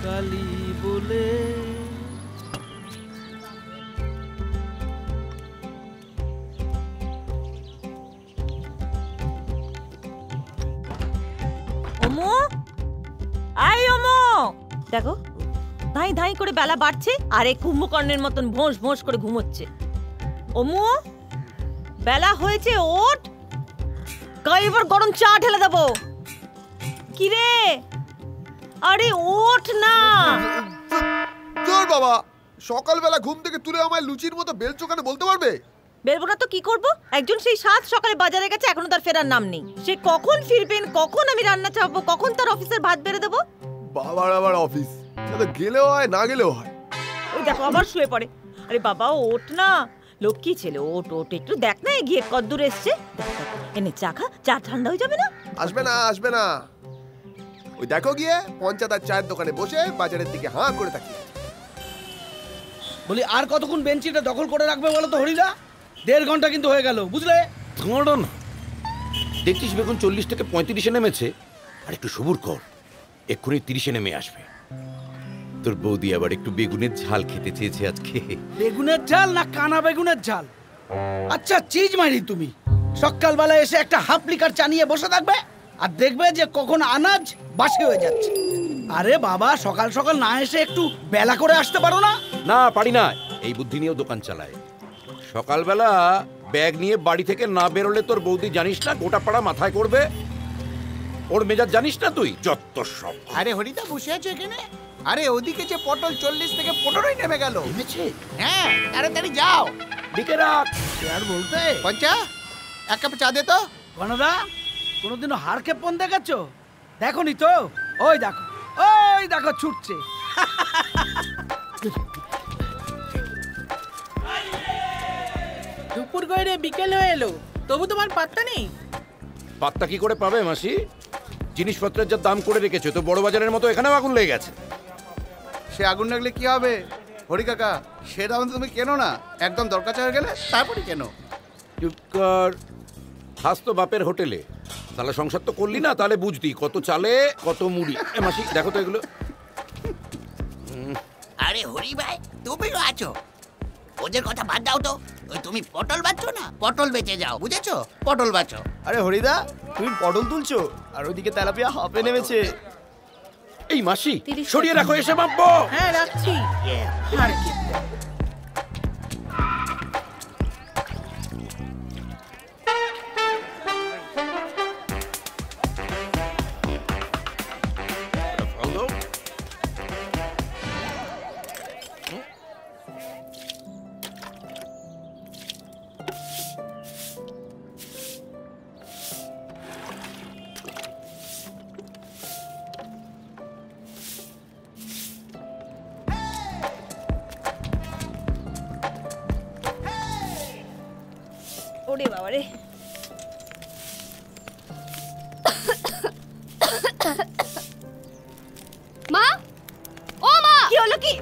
কালী বলে দেখো ধাই ধাই করে বেলা বাড়ছে আর এই কুম্ভকর্ণের মতন ভোঁস ভোঁস করে ঘুমোচ্ছে। ওমু বেলা হয়েছে, ওঠ, কয়েকবার গরম চা ঢেলে দেবো। কি রে, আরে ওঠ না। তোর বাবা সকালবেলা ঘুম থেকে তুলে আমায় লুচির মতো বেলচো কেন বলতে পারবে? বেলবো না তো কি করবো? একজন সেই 7 সকালে বাজারে গেছে, এখনো তার ফেরার নাম নেই। সে কখন ফিরবেন, কখন আমি রান্না চাপাবো, কখন তার অফিসের ভাত বেড়ে দেবো। বাবার আবার অফিস, গেলেও হয় না গেলেও হয়। ওই দেখো আবার শুয়ে পড়ে। আরে বাবা ওঠ না, লক্ষ্মী ছেলে, ওঠ ওঠ, একটু দেখ না এগিয়ে কদ্দূর এসছে। এনে চা খা, চা ঠান্ডা হয়ে যাবে না। আসবে না আসবে না, ওই দেখো গিয়ে পঞ্চায়েত চায়ের দোকানে বসে বাজারের দিকে হাঁ করে থাকি। বলি আর কতক্ষণ বেঞ্চিটা দখল করে রাখবে বলো তো হরিদা? 1.5 ঘন্টা কিন্তু হয়ে গেল, বুঝলে? না দেখছিস বেগুন 40 থেকে 35-এ নেমেছে, আর একটু সবুর কর, এক্ষুনি 30-এ নেমে আসবে। তোর বৌদি আবার একটু বেগুনের ঝাল খেতে চেয়েছে আজকে। বেগুনের ঝাল না কানা বেগুনের ঝাল? আচ্ছা চিজ মারি তুমি সকালবেলা এসে একটা হাফ লিটার চা নিয়ে বসে থাকবে আর দেখবে যে কখন আনাজ বাসি হয়ে যাচ্ছে। আরে বাবা সকাল সকাল না এসে একটু বেলা করে আসতে পারো না? না পারি না, এই বুদ্ধি নিয়েও দোকান চালায়। সকালবেলা ব্যাগ নিয়ে বাড়ি থেকে না বেরোলে তোর বৌদি জানিস না গোটা পাড়া মাথায় করবে। ওর মেজাজ জানিস না তুই, যত সব। আরে হরিদা বসে আছো এখানে? আরে ওদিকে যে পটল 40 থেকে 15 নেমে গেল। হ্যাঁ তাড়াতাড়ি যাও, দিকে রাখ। আর বলতে পঞ্চা এক কাপ চা দে তো। বনদা কোনোদিনও হাড় খেপন দেখেছো? দেখোনি তো, ওই দেখো ছুটছে। দুপুর গড়ে বিকেল হয়ে এলো, তবু তোমার পাত্তা নেই। পাত্তা কি করে পাবে মাসি? জিনিসপত্রের যা দাম করে রেখেছে, তো বড় বাজারের মতো এখানেও আগুন লেগে গেছে। সে আগুন লাগলে কি হবে হরি কাকা, সে দাম তুমি কেনো না, একদম দরকার হয়ে গেলে তারপরে কেন। চুপ কর, খাস তো বাপের হোটেলে, তাহলে সংসার তো করলি না, তাহলে বুঝতি কত চালে কত মুড়ি। মাসি দেখো তো এগুলো। আরে হরি ভাই তুমিও আছো, ওদের কথা বাদ দাও তো। ওই তুমি পটল বাঁচছো না, পটল বেচে যাও, বুঝেছো? পটল বাঁচো। আরে হরিদা তুমি পটল তুলছো আর ওইদিকে তেলাপিয়া হাফে নেমেছে। এই মাসি সরিয়ে রাখো, এসে মাপবো। হ্যাঁ রাখছি। আর কি ওরে বাবা রে, মা, ও মা, কি হলো কি?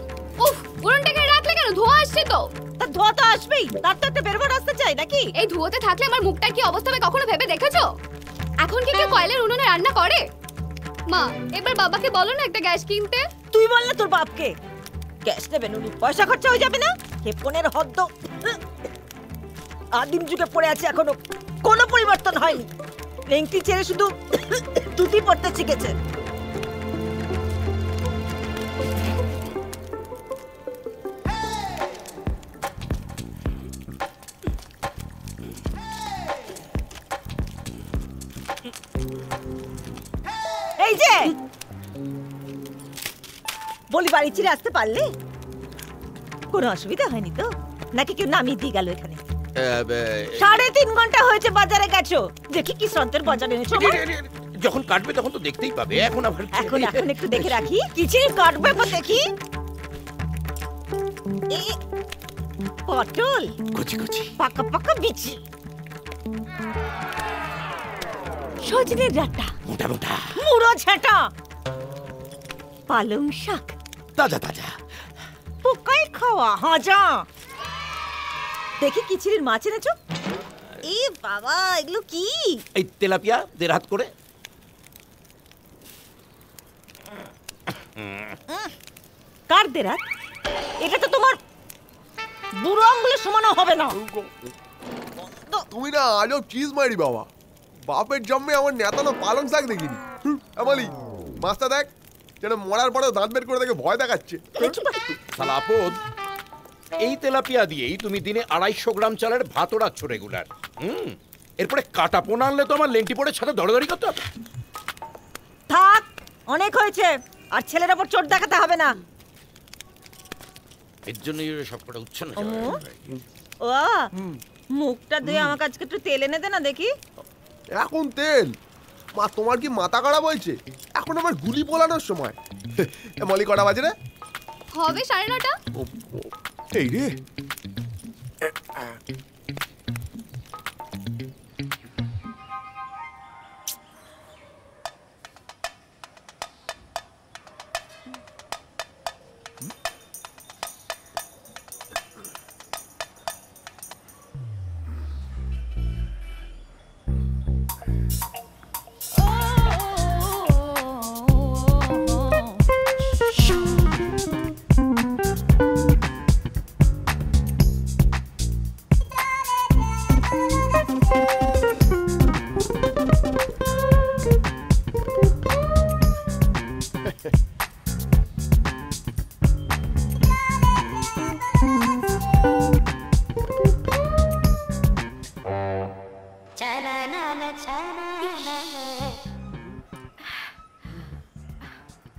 উফ, উড়নটাকে রাখলে কেন? ধোঁয়া আসছে তো। তার ধোঁয়া তো আসবেই, তার তো একটা বেরোবার রাস্তা চাই নাকি? এই ধোঁয়াতে থাকলে আমার মুখটার কি অবস্থা হবে কখনো ভেবে দেখেছো? এখন কি কেউ কয়লার উনুনে রান্না করে? মা এবার বাবাকে বলো না একটা গ্যাস কিনতে। তুই বল না তোর বাপকে, গ্যাস নেবেন উনি, পয়সা খরচা হয়ে যাবে না? ক্ষেপণের হদ্দ আদিম যুগে পড়ে আছে, এখনো কোনো পরিবর্তন হয়নি। লেংটি ছেড়ে শুধু ধুতি পড়তে শিখেছে। এই যে বলি বাড়ি ছেড়ে আসতে পারলে? কোনো অসুবিধা হয়নি তো? নাকি কেউ নামিয়ে দিয়ে গেল এখানে? 3.5 ঘন্টা হয়েছে বাজারে গেছো, দেখি কি সন্তের বাজারে এনেছো। যখন কাটবে তখন তো দেখতেই পাবে, এখন আবার এখন একটু দেখে রাখি, কিচির কাটবে তো দেখি। পটল কুচি কুচি, পাকা পাকা বিচি, সজনের ডাঁটা মোটা মোটা, মুড়ো ঝাঁটা, পালং শাক তাজা তাজা, পোকাই খাওয়া হাজা। দেখি কিচিরির মাছ এনেছো। এ বাবা, এগুলো কি? এই তেলাপিয়া 1.5 হাত করে। কার দেরাত? এটা তো তোমার বুড়ো আঙ্গুলের সমানও হবে না। তুমি না আজও চিজ মারি বাবা। বাপের জন্মে আমার নেতানো পালং শাক দেখিনি। আমালি মাছটা দেখ, যেন মরার পরেও দাঁত বের করে দেখে ভয় দেখাচ্ছে। শালা আপদ, এই তেলাপিয়া দিয়েই তুমি দিনে 250 গ্রাম চালের ভাত ওড়াচ্ছ রেগুলার। এরপরে কাটা পোনা আনলে তো আমার লেন্টি পড়ে সাথে দড়দড়ি করতে হবে। থাক, অনেক হয়েছে। আর ছেলের ওপর চোট দেখাতে হবে না। এর জন্যই সব কটা উচ্ছে না। ও মুখটা ধুয়ে আমাকে আজকে একটু তেল এনে দে না দেখি। এখন তেল? মা তোমার কি মাথা খারাপ হয়েছে? এখন আমার গুলি পোলানোর সময়। মলি কটা বাজে রে? হবে 9:30। এই রে,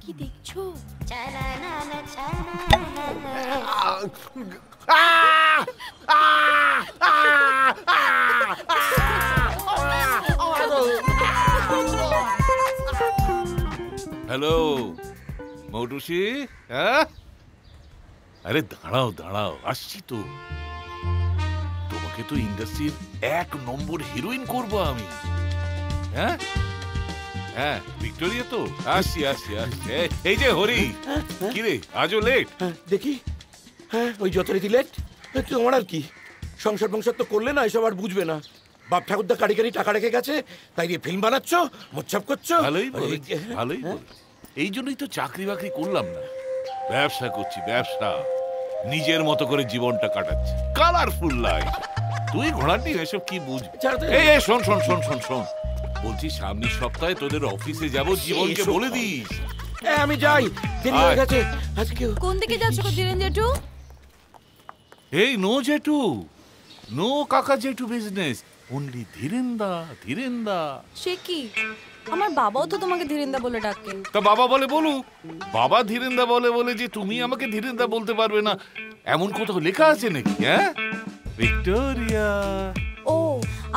কি দেখছো? হ্যালো মৌটুসি, হ্যাঁ? আরে দাঁড়াও দাঁড়াও, আসছি তো। তোমাকে তো ইন্ডাস্ট্রির 1 নম্বর হিরোইন করব আমি। হ্যাঁ হ্যাঁ, ভিক্টোরিয়া তো। আসছি আসছি আসছি। এই যে হরি, কি রে আজও লেট? দেখি, হ্যাঁ ওই যত রীতি লেট। তোমার আর কি, সংসার বংসার তো করলে না, এসব আর বুঝবে না। বাপ ঠাকুরদা কারিগরি টাকা রেখে গেছে, তাই দিয়ে ফিল্ম বানাচ্ছ, মোচ্ছাপ করছো। ভালোই বলেছি, ভালোই বলেছি। এই জন্যই তো চাকরি বাকরি করলাম না, ব্যবসা করছি, ব্যবসা। নিজের মতো করে জীবনটা কাটাচ্ছি, কালারফুল লাইফ। তুই ঘোড়াটি এসব কি বুঝবি? এই শোন শোন শোন শোন শোন, বলছি সামনের সপ্তাহে তোদের অফিসে যাব, জীবনকে বলে দিস। আমি যাই, দেরি হয়ে গেছে আজকে। কোন দিকে যাচ্ছ গো ধীরেন জেঠু? এই নো জেঠু, নো কাকা জেঠু বিজনেস, অনলি ধীরেন্দা ধীরেন্দা। সে কি? আমার বাবাও তো তোমাকে ধীরেন্দা বলে ডাকে। তা বাবা বলে বলুক। বাবা ধীরেন্দা বলে বলে যে তুমি আমাকে ধীরেন্দা বলতে পারবে না, এমন কোথাও লেখা আছে নাকি? হ্যাঁ ভিক্টোরিয়া। ও,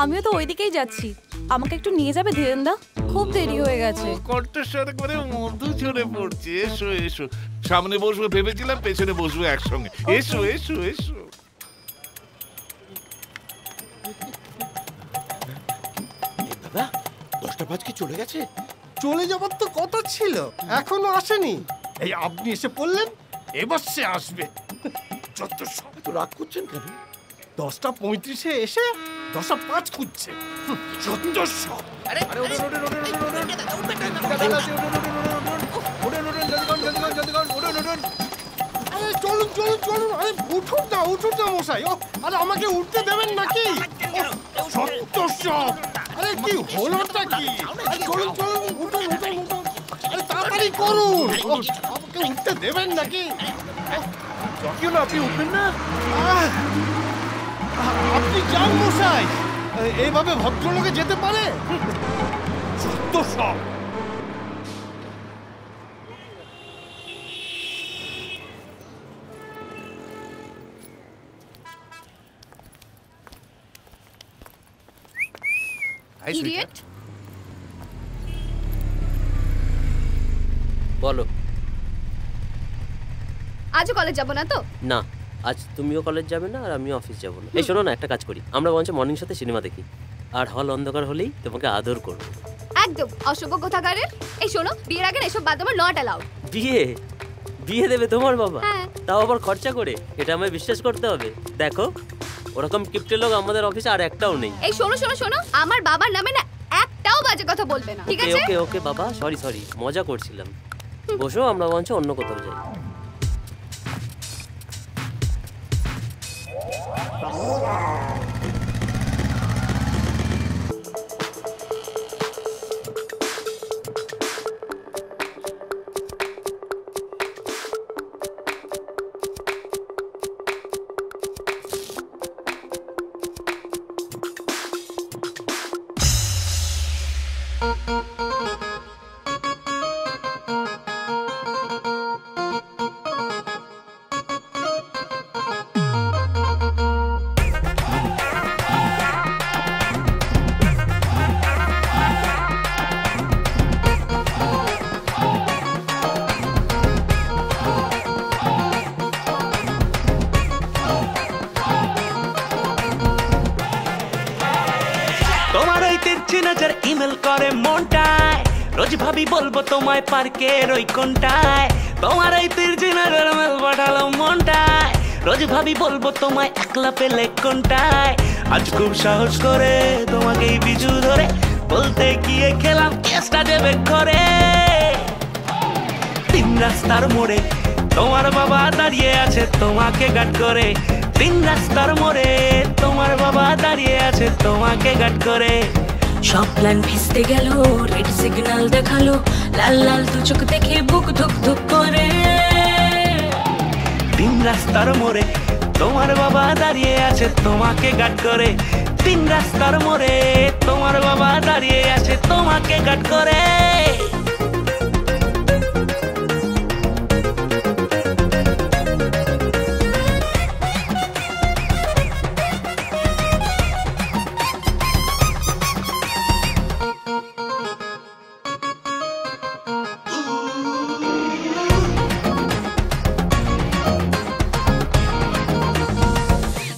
আমিও তো ওইদিকেই যাচ্ছি। আমাকে একটু নিয়ে যাবে ধীরেন্দা? খুব দেরি হয়ে গেছে। কণ্ঠস্বর করে মধু ঝরে পড়ছে। এসো এসো, সামনে বসবো ভেবেছিলাম, পেছনে বসবো একসঙ্গে। এসো এসো এসো। দাদা 10টা বাজ কি চলে গেছে? চলে যাবার তো কথা ছিল, এখনো আসেনি। এই আপনি এসে পড়লেন, এবার সে আসবে। যত সব তো রাগ করছেন কেন? 10:35 এসে 10:05 খুঁজছে। যত সব। চলুন চলুন চলুন, আরে উঠুন না মশাই। আরে আমাকে উঠতে দেবেন নাকি? যত সব। আরে কি হলোটা কি? চলুন চলুন, উঠুন উঠুন উঠুন। আরে তাড়াতাড়ি করুন, আমাকে উঠতে দেবেন নাকি? কেন আপনি উঠবেন না? আপনি যান মশাই, এইভাবে ভদ্রলোকে যেতে পারে? যত সব। ইডিয়েট। বলো। আজও কলেজ যাব না তো? না। আজ তুমিও কলেজ যাবে না আর আমিও অফিস যাবো না। এই শোনো না, একটা কাজ করি, আমরা বরঞ্চ মর্নিং সাথে সিনেমা দেখি, আর হল অন্ধকার হলেই তোমাকে আদর করবো। একদম অসভ্য কোথাকারের। এই শোনো, বিয়ের আগে এসব বাদ আমার নট অ্যালাউড। বিয়ে বিয়ে দেবে তোমার বাবা? হ্যাঁ। তাও আবার খরচা করে? এটা আমায় বিশ্বাস করতে হবে। দেখো ওরকম কিপ্টে লোক আমাদের অফিসে আর একটাও নেই। এই শোনো শোনো শোনো, আমার বাবার নামে না একটাও বাজে কথা বলবে না, ঠিক আছে? ওকে ওকে বাবা, সরি মজা করছিলাম। বসো, আমরা বরঞ্চ অন্য কোথাও যাই। তোমার ওই তিরছি নজর ইমেল করে মনটায়, রোজ ভাবি বলবো তোমায় পার্কের ওই কোনটায়। তোমার ওই তিরছি নজর ইমেল পাঠালো মনটায়, রোজ ভাবি বলবো তোমায় একলা পেলে কোনটায়। আজ খুব সাহস করে তোমাকেই বিজু ধরে বলতে গিয়ে খেলাম কেসটা দেবে করে। তিন রাস্তার মোড়ে তোমার বাবা দাঁড়িয়ে আছে তোমাকে গার্ড করে। তিন রাস্তার মোড়ে তোমার বাবা দাঁড়িয়ে আছে তোমাকে গার্ড করে। সব প্ল্যান ভিজতে গেল, রেড সিগন্যাল দেখালো, লাল লাল দু চোখ দেখে বুক ধুক ধুক করে। তিন রাস্তার মোড়ে তোমার বাবা দাঁড়িয়ে আছে তোমাকে গার্ড করে। তিন রাস্তার মোড়ে তোমার বাবা দাঁড়িয়ে আছে তোমাকে গার্ড করে।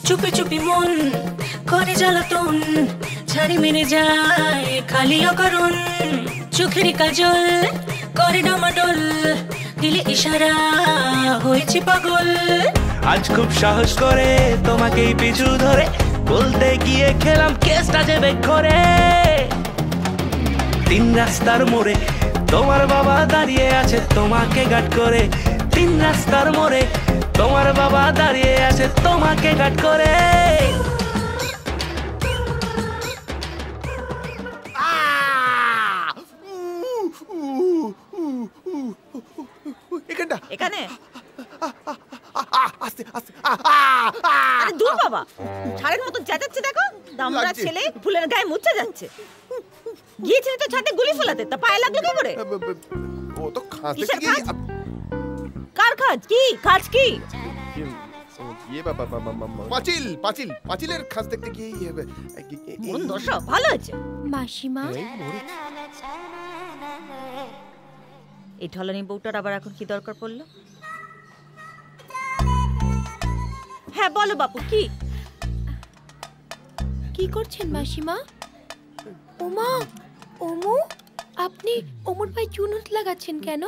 চুপি চুপি মন করে জ্বালাতন, ছাড়ি মেরে যায় খালি অকারণ। চোখের কাজল করে ডামাডোল, দিলে ইশারা হয়েছে পাগল। আজ খুব সাহস করে তোমাকেই পিছু ধরে বলতে গিয়ে খেলাম কেসটা দেবে করে। তিন রাস্তার মোড়ে তোমার বাবা দাঁড়িয়ে আছে তোমাকে গার্ড করে। তিন রাস্তার মোড়ে তোমার বাবা দাঁড়িয়ে আছে তোমাকে গার্ড করে। এখানটা এখানে আস্তে আস্তে। আরে দূর বাবা, ছাড়ের মতো চেঁচাচ্ছে দেখো। দামড়া লাগছে। ছেলে ফুলের গায়ে মুচ্ছে যাচ্ছে। গিয়েছিলি তো ছাদে গুলি ফোলাতে, তা পায়ে লাগলো কি করে? ও তো খাঁচতে কিসের গিয়ে খাঁচ? কার খাজ? কি খাজ? কি পাঁচিল পাঁচিল পাঁচিলের খাঁচ দেখতে গিয়ে মন দশা ভালো আছে। মাসিমা, এই ঢলানি বউটার আবার এখন কি দরকার পড়লো? হ্যাঁ বলো বাপু, কি কি করছেন মাসিমা? ওমা, ওমু, আপনি ওমুর পায়ে চুনুট লাগাচ্ছেন কেন?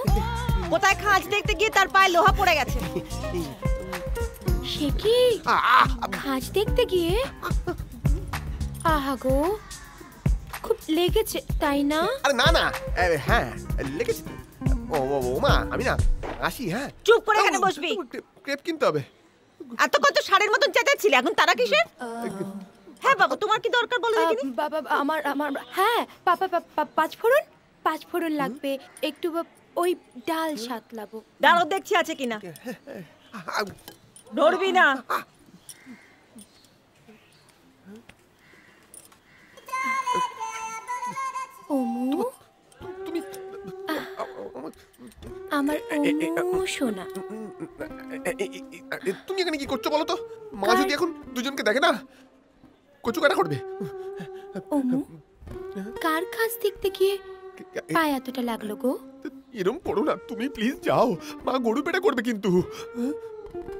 কোথায় খাজ দেখতে গিয়ে তার পায়ে লোহা পড়ে গেছে। সে কি খাজ দেখতে গিয়ে? আহা গো, খুব লেগেছে তাই না? আরে না না, হ্যাঁ লেগেছে তো। ও মা, আমি না আসি। হ্যাঁ চুপ করে এখানে বসবি। ক্রেপ কিনতে হবে। এতক্ষণ তো ষাঁড়ের মতন চেঁচাচ্ছিলে, এখন তারা কিসের? হ্যাঁ বাবু, তোমার কি দরকার বলো দেখিনি? বাবা, আমার হ্যাঁ পাঁচ ফোড়ন লাগবে একটু, ওই ডাল সাতলাবো। দাঁড়াও দেখছি আছে কিনা। নড়বি না। ওমু, আমার ওমু সোনা। তুমি এখানে কি করছো বলো তো? মা যদি এখন দুজনকে দেখে না, কচু কাটা করবে। ওমু, কার খাস দেখতে গিয়ে পায়ে এতটা লাগলো গো? এরম করো না তুমি, প্লিজ যাও। মা গরু পেটা করবে কিন্তু।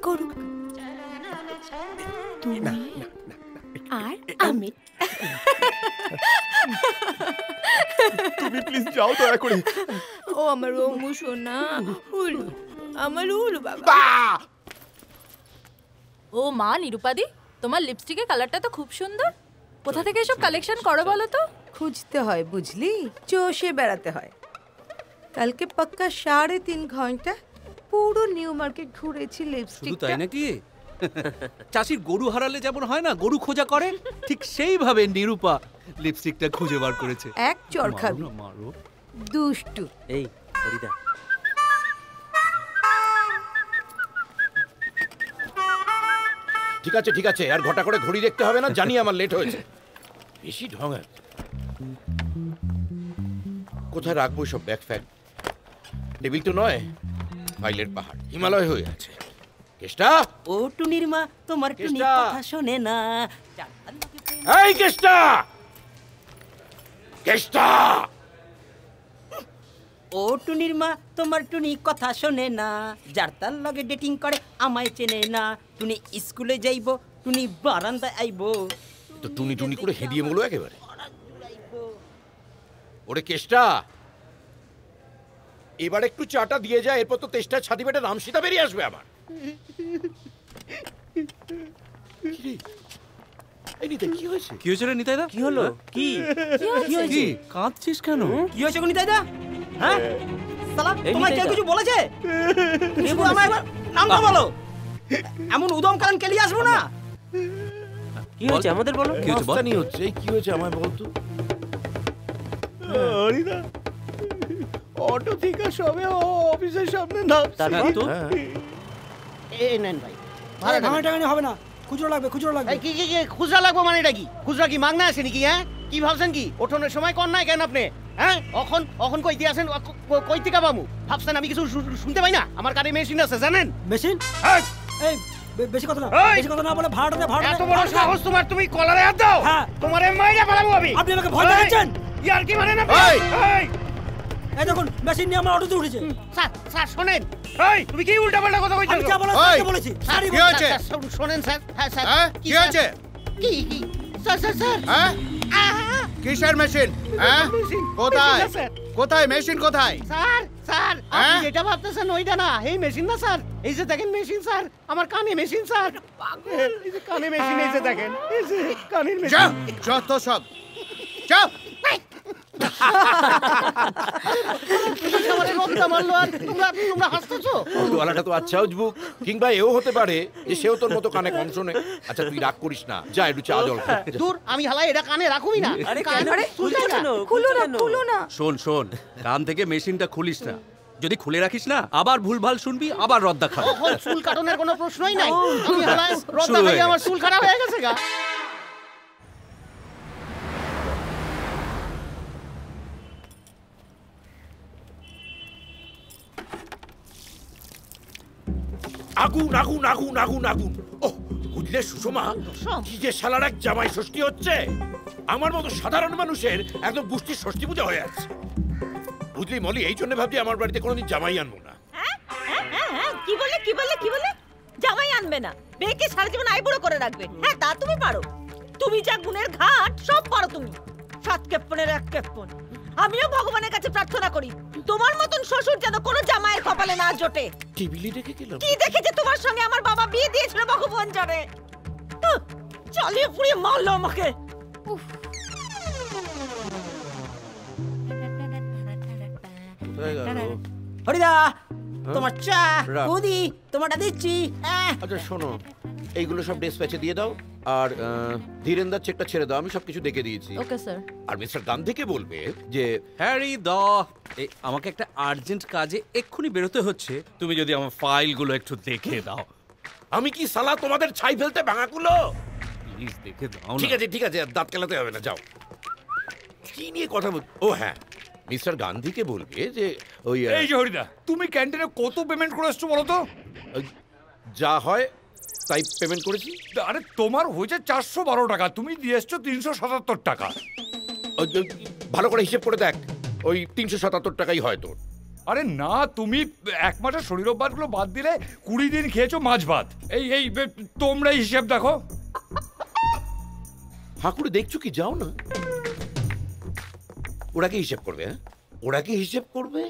গরু তুমি আর আমি। তুমি প্লিজ যাও দয়া করে। ও আমার ওমু সোনা, উলু, আমার উলু বাবা। ও মা নিরুপাদি, তোমার লিপস্টিকের কালারটা তো খুব সুন্দর। কোথা থেকে এসব কালেকশন করো বলো তো? খুঁজতে হয় বুঝলি, চষে বেড়াতে হয়। কালকে পাক্কা 3.5 ঘন্টা পুরো নিউ মার্কেট ঘুরেছি লিপস্টিক। শুধু তাই নাকি? চাষির গরু হারালে যেমন হয় না, গরু খোঁজা করে, ঠিক সেইভাবে নিরূপা লিপস্টিকটা খুঁজে বার করেছে। এক চড় খাবি। মারো দুষ্টু। এই হরিদা, ঠিক আছে ঠিক আছে, আর ঘটা করে ঘড়ি দেখতে হবে না, জানি আমার লেট হয়েছে। বেশি ঢঙের। কোথায় রাখবো সব ব্যাগ ফ্যাগ? টেবিল তো নয়, ফাইলের পাহাড়, হিমালয় হয়ে আছে। কেষ্টা, ও টুনির মা তোমার টুনি কেষ্টা! কথা শোনে না। এই কেষ্টা, কেষ্টা! ও টুনির মা তোমার টুনি কথা শোনে না, যার তার লগে ডেটিং করে আমায় চেনে না। টুনি স্কুলে যাইবো, টুনি বারান্দায় আইবো। তো টুনি টুনি করে হেদিয়ে বলো একেবারে। ওরে কেষ্টা, এবার একটু চাটা দিয়ে যায়, এরপর তো তেষ্টা ছাতি বেটে রামসীতা বেরিয়ে আসবে আমার। কি হয়েছে? কি হয়েছে রে নিতাইদা? কি হলো? কি কি হয়েছে? কাঁদছিস কেন? কি হয়েছে গো নিতাইদা? হ্যাঁ সালা, তোমায় কেউ কিছু বলেছে? তুমি শুধু আমায় একবার নামটা বলো, এমন উদম কারণ কেলি আসবো না। কি হয়েছে আমাদের বলো? কি হয়েছে? মাস্তানি হচ্ছে। এই কি হয়েছে আমায় বলতো। হরিদা, অটো থেকে সবে অফিসের সামনে নামছে। এই নেন ভাই, ভাড়া টাকা হবে না, খুচরো লাগবে, খুচরো লাগবে। কি কি কি খুচরা লাগবে মানে? এটা কি খুচরা? কি মাগনা আছে নাকি? হ্যাঁ কি ভাবছেন কি? ওঠনের সময় কর নাই কেন আপনি? হ্যাঁ অখন কইতে আছেন, কই থেকে বামু ভাবছেন আমি কিছু শুনতে পাই না? আমার কানে মেশিন আছে জানেন? মেশিন? এই বেশি কথা না, বেশি কথা না বলে ভাড়া দে, ভাড়া দে। এত বড় সাহস তোমার, তুমি কলারে হাত দাও? হ্যাঁ, তোমারে মাইরা ফেলাবো আমি। আপনি আমাকে ভয় দেখাচ্ছেন? ইয়ার কি মানে না? এই দেখুন, মেশিন নিয়ে আমার অটোতে উঠেছে। স্যার স্যার শোনেন, এই তুমি কি উল্টাপাল্টা কথা কইছো? আমি যা বলার বলেছি। কি হয়েছে? শোনেন স্যার। হ্যাঁ স্যার, কি হয়েছে? কি কি স্যার স্যার স্যার হ্যাঁ কিসের মেশিন? হ্যাঁ কোথায় কোথায় মেশিন কোথায়? স্যার স্যার আপনি যেটা ভাবতেছেন ওইটা না, এই মেশিন না স্যার। এই যে দেখেন মেশিন স্যার, আমার কানে মেশিন স্যার। এই যে কানে মেশিন, এই যে দেখেন, এই যে কানের মেশিন। যত সব চাপ। অটোওয়ালাটা তো আচ্ছা উজবুক, কিংবা এও হতে পারে যে সেও তোর মতো কানে কম শোনে। আচ্ছা তুই রাগ করিস না, যা একটু চা জল খা। দূর, আমি হালাই এটা কানে রাখুই না। আরে খুলো না, খুলো না। শোন শোন, কান থেকে মেশিনটা খুলিস না। যদি খুলে রাখিস না, আবার ভুলভাল শুনবি, আবার রদ্দা খাবি। চুল কাটনের কোনো প্রশ্নই নাই। আমি হালাই রদ্দা খাই, আমার চুল খারাপ হয়ে গেছে গা। আগুন আগুন আগুন আগুন আগুন। ও বুঝলে সুষমা, কি যে শালার এক জামাই ষষ্ঠী হচ্ছে। আমার মতো সাধারণ মানুষের একদম গোষ্ঠীর ষষ্ঠী পূজা হয়ে আছে। বুঝলি মলি, এই জন্য ভাবছি আমার বাড়িতে কোনোদিন জামাই আনবো না। কি বলে কি বলে কি বলে? জামাই আনবে না? বেকে সারা জীবন আইবুড়ো করে রাখবে? হ্যাঁ তা তুমি পারো। তুমি যা গুণের ঘাট সব পারো তুমি। 7 কেপ্পনের 1 কেপ্পন। আমিও ভগবানের কাছে প্রার্থনা করি তোমার মতন শ্বশুর যেন কোনো জামাইয়ের কপালে না জোটে। টিভিলি দেখে গেলাম। কি দেখেছে তোমার সঙ্গে আমার বাবা বিয়ে দিয়েছিল ভগবান জানে। চালিয়ে পুড়িয়ে মারলো আমাকে। হরিদা, তোমার চা। বৌদি, তোমারটা দিচ্ছি। আচ্ছা শোনো, এইগুলো সব ডেসপ্যাচে দিয়ে দাও, আর ধীরেন্দার চেকটা ছেড়ে দাও, আমি সবকিছু দেখে দিয়েছি। Okay sir. আর মিস্টার গান্ধীকে বলবে যে হ্যারি আমাকে একটা আর্জেন্ট কাজে এক্ষুনি বেরোতে হচ্ছে, তুমি যদি আমার ফাইলগুলো একটু দেখে দাও। আমি কি সালা তোমাদের ছাই ফেলতে ভাঙাগুলো? প্লিজ দেখে দাও। ঠিক আছে ঠিক আছে, দাঁত কেলাতে হবে না, যাও। কি নিয়ে কথা বল? ও হ্যাঁ, মিস্টার গান্ধীকে বলবে যে ওই এই যে হরিদা, তুমি ক্যান্টিনে কত পেমেন্ট করে আসছো বলো তো? যা হয় তাই পেমেন্ট করেছি। আরে তোমার হয়েছে 412 টাকা, তুমি দিয়ে এসছো 377 টাকা। ভালো করে হিসেব করে দেখ, ওই 377 টাকাই হয় তোর। আরে না, তুমি 1 মাসের শরীর অভ্যাসগুলো বাদ দিলে 20 দিন খেয়েছো মাছ ভাত। এই তোমরা হিসেব দেখো। হাঁকুড়ে দেখছো কি, যাও না। ওরা কি হিসেব করবে? হ্যাঁ, ওরা কি হিসেব করবে?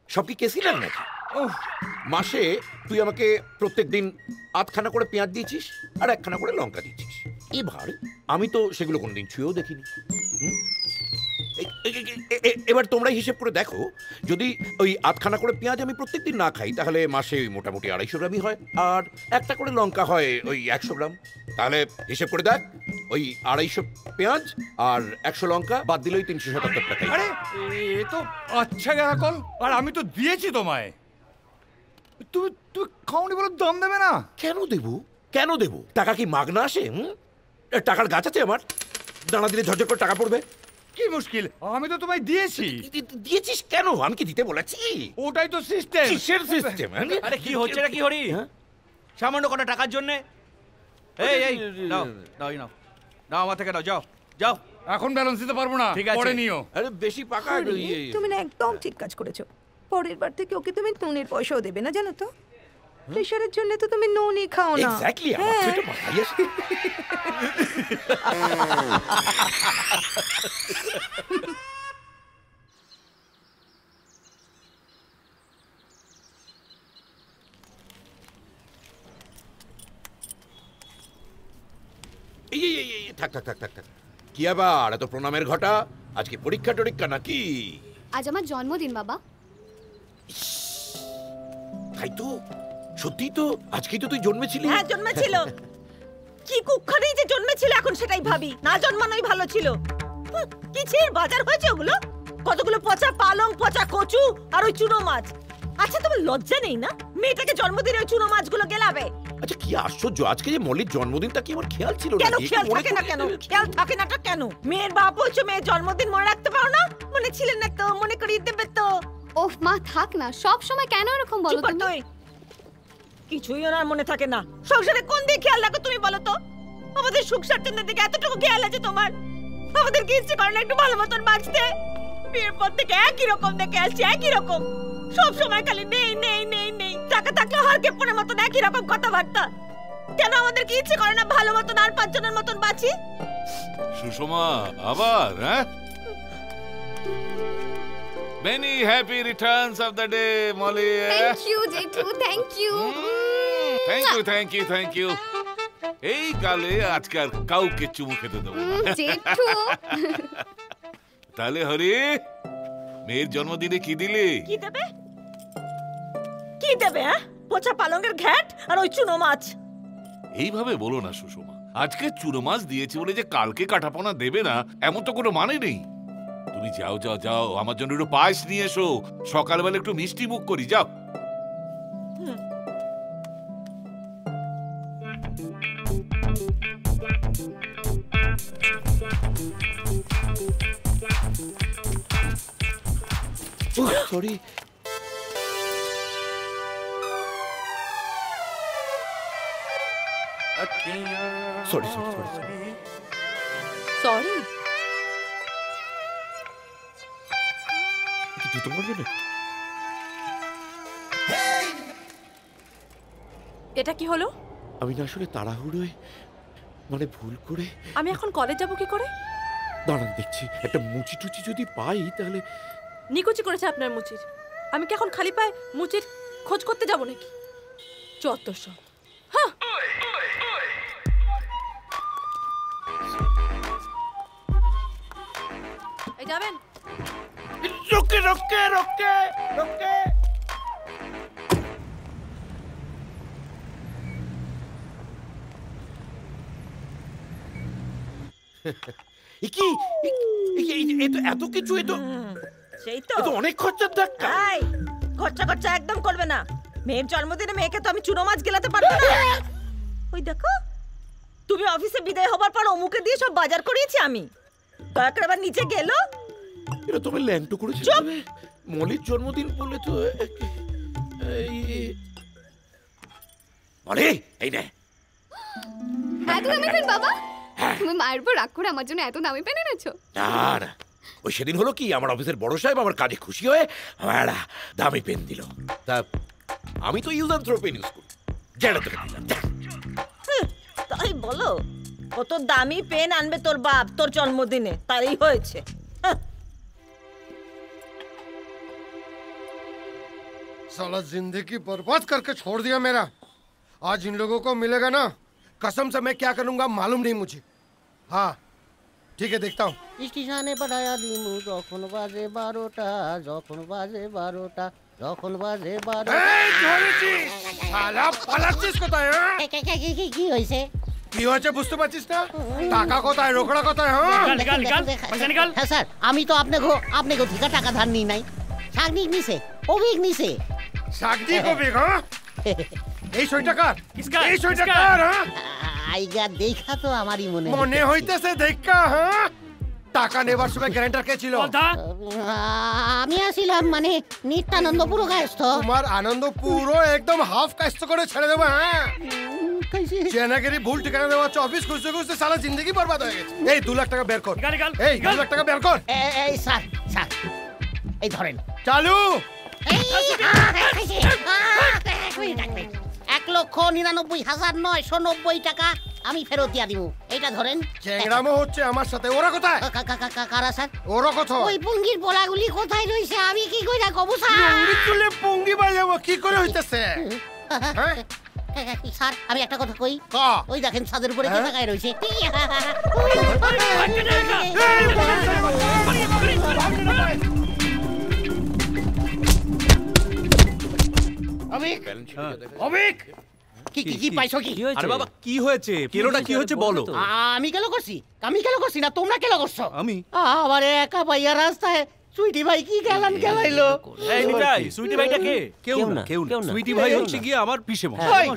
সব কি কেসিলাম নাকি? মাসে তুই আমাকে প্রত্যেকদিন 8খানা করে পেঁয়াজ দিয়েছিস আর 1খানা করে লঙ্কা দিয়েছিস। এবার আমি তো সেগুলো কোনোদিন ছুঁয়েও দেখিনি। এবার তোমরাই হিসেব করে দেখো, যদি ওই 8খানা করে পেঁয়াজ আমি প্রত্যেকদিন না খাই তাহলে মাসে ওই মোটামুটি 250 গ্রামই হয়, আর 1টা করে লঙ্কা হয় ওই 100 গ্রাম। তাহলে হিসেব করে দেখ, ওই 250 পেঁয়াজ আর 100 লঙ্কা বাদ দিলে ওই 377 টাকা। আরে এ তো আচ্ছা গেলা কল, আর আমি তো দিয়েছি তোমায়। তুমি খাওনি বলে দাম দেবে না? কেন দেবো, কেন দেবো? টাকা কি মাগনা আসে? টাকার গাছ আছে আমার, দানা দিলে ঝরঝর করে টাকা পড়বে। কি মুশকিল, আমি তো তোমায় দিয়েছি। দিয়েছিস কেন? আমি কি দিতে বলেছি? ওটাই তো সিস্টেম। কিসের সিস্টেম? আরে কি হচ্ছে না কি হরি? সামান্য কটা টাকার জন্য? এই নাও নাও নাও নাও, আমার থেকে নাও, যাও যাও। এখন ব্যালেন্স দিতে পারবো না, ঠিক আছে, পরে নিও। আরে বেশি পাকা। তুমি না একদম ঠিক কাজ করেছো। পরের বার থেকে ওকে তুমি নুনের পয়সাও দেবে না, জানো তো? প্রেশারের জন্য তো তুমি নুনই খাও না। এক্স্যাক্টলি, আমার তো এটা মাথায় আসে। থাক থাক থাক থাক থাক। কি আবার এত প্রণামের ঘটা? আজকে পরীক্ষা টরীক্ষা নাকি? আজ আমার জন্মদিন বাবা। তাই তো, সত্যি তো, আজকেই তো তুই জন্মেছিলি। হ্যাঁ জন্মেছিল। কি কুক্ষণেই যে জন্মেছিল এখন সেটাই ভাবি। না জন্মানোই ভালো ছিল। কিছের বাজার হয়েছে ওগুলো? কতগুলো পচা পালং, পচা কচু আর ওই চুনো মাছ। আচ্ছা তোমার লজ্জা নেই না? মেয়েটাকে জন্মদিনে ওই চুনো মাছগুলো গেলাবে। আচ্ছা কি আশ্চর্য, আজকে যে মল্লির জন্মদিন তা কি আমার খেয়াল ছিল না? কেন খেয়াল থাকে না কেন? খেয়াল থাকে নাটা কেন? মেয়ের বাপ হচ্ছে, মেয়ের জন্মদিন মনে রাখতে পারো না? মনে ছিলেন না তো, মনে করিয়ে দেবে তো। ওফ মা থাক না, সব সময় কেন এরকম বলো তুমি? কিছুই ওনার মনে থাকে না। সংসারে কোন দিকে খেয়াল রাখো তুমি বলো তো? আমাদের সুখ স্বাচ্ছন্দ্যের দিকে এতটুকু খেয়াল আছে তোমার? আমাদের কি ইচ্ছে করে না একটু ভালো মতন বাঁচতে? বিয়ের পর থেকে একই রকম দেখে আসছি, একই রকম। সব সময় খালি নেই নেই নেই নেই, টাকা থাকলে হারকেপনের মতন একই রকম কথাবার্তা। কেন আমাদের কি ইচ্ছে করে না ভালো মতন আর 5 জনের মতন বাঁচি? সুষমা আবার, হ্যাঁ? Many happy returns of the day, Molly. Thank you, Jethu. Thank you. Thank you, thank you, thank you. এই কালে আজকাল কাউকে চুমু খেতে দেবো না। জেঠু। তাহলে হরি, মেয়ের জন্মদিনে কি দিলি? কি দেবে? কি দেবে? হ্যাঁ, পচা পালঙ্গের ঘ্যাট আর ওই চুনো মাছ। এইভাবে বলো না সুষমা। আজকে চুনো মাছ দিয়েছে বলে যে কালকে কাটাপোনা দেবে না এমন তো কোনো মানে নেই। তুমি যাও যাও যাও, আমার জন্য একটু পায়েস নিয়ে এসো। সকালবেলা একটু মিষ্টি মুখ করি, যাও। Sorry, sorry sorry sorry sorry. জুতো পরবে না? এটা কি হলো? আমি না আসলে তাড়াহুড়োয়, মানে ভুল করে। আমি এখন কলেজ যাবো কি করে? দাঁড়ান দেখছি, একটা মুচি টুচি যদি পাই তাহলে। নিকুচি করেছে আপনার মুচির। আমি কি এখন খালি পায়ে মুচির খোঁজ করতে যাব নাকি? যত সব। হ্যাঁ, এই যাবেন? রোকে রোকে রোকে রোকে। কি এত কিছু? সেই তো অনেক খরচার ধাক্কা। খরচা খরচা একদম করবে না। মেয়ের জন্মদিনে মেয়েকে তো আমি চুনো মাছ গেলাতে পারবো না। ওই দেখো, তুমি অফিসে বিদায় হবার পর অমুকে দিয়ে সব বাজার করিয়েছি আমি। দয়া করে আবার নিচে গেল। এটা তুমি ল্যাংটো করেছো। মলির জন্মদিন বলে তো। আরে এই নে। এত দামি পেন বাবা? তুমি মায়ের উপর রাগ করে আমার জন্য এত দামি পেন এনেছো? না, ওই সেদিন হলো কি, আমার অফিসের বড় সাহেব আমার কাজে খুশি হয়ে আমার একটা দামি পেন দিল। তা আমি তো use and throw pen use করি, যেটা তোকে দিলাম। তাই বলো? কত দামি পেন আনবে তোর বাপ তোর জন্মদিনে, তারই হয়েছে। साला जिंदगी बर्बाद करके छोड़ दिया मेरा। आज इन लोगों को मिलेगा ना, कसम से मैं क्या करूंगा मालूम नहीं मुझे। हाँ ठीक है, देखता हूँ। স্টেশনে পাঠায়া দিমু যখন বাজে 12টা, যখন বাজে 12টা, যখন বাজে 12টা। শালা পালাচ্ছিস কোথায়? কি হইছে? কি হয়েছে বুঝতে পারছিস না? টাকা কোথায়, রোকড়া কোথায়? হ্যাঁ স্যার, আমি তো আপনাকে ঠিকা টাকা ধার নিই নাই। শাগনিক নিছে, অভিক নিছে। শাগনিক অভিক? হ্যাঁ এই 6 টাকা, এই 6 টাকা। হ্যাঁ আইগা দেখা তো আমারই মনে হইতেছে দেখা। হ্যাঁ টাকা নেবার সময় গ্যারান্টার কে ছিল? আমি আসিলাম, মানে নিত্যানন্দ পুরো কায়স্থ। তোমার আনন্দ পুরো একদম হাফ কায়স্থ করে ছেড়ে দেবো। হ্যাঁ চেনাগিরি ভুল ঠিকানা দেওয়া হচ্ছে, অফিস খুঁজতে খুঁজতে সারা জিন্দগি বরবাদ হয়ে গেছে। এই 2 লাখ টাকা বের কর। এই 2 লাখ টাকা বের কর। এই স্যার, স্যার এই ধরেন চালু। 1,99,990 টাকা আমি ফেরত দিয়া দিব। এটা ধরেন। চেংড়ামো হচ্ছে আমার সাথে। ওরা কোথায়? কারা স্যার? ওরা কোথায়? ওই পুঙ্গির বলাগুলি কোথায় রইছে আমি কি কইরা কব স্যার? উড়ি তুলে পুঙ্গি বাজাবো কি করে হইতেছে? স্যার আমি একটা কথা কই। ওই দেখেন ছাদের উপরে কি টাকায় রইছে। কি পাইছো? কি আরে বাবা কি হয়েছে? কেলোটা কি হয়েছে বলো। আমি কেলো করছি না তোমরা কেলো করছো? আমি আবার একা পাইয়া রাস্তায় সুইটি ভাই কি গালান গেলাইলো। এই নিতাই, সুইটি ভাইটা কে? কেউ না। সুইটি ভাই হচ্ছে গিয়ে আমার পিসেমশাই।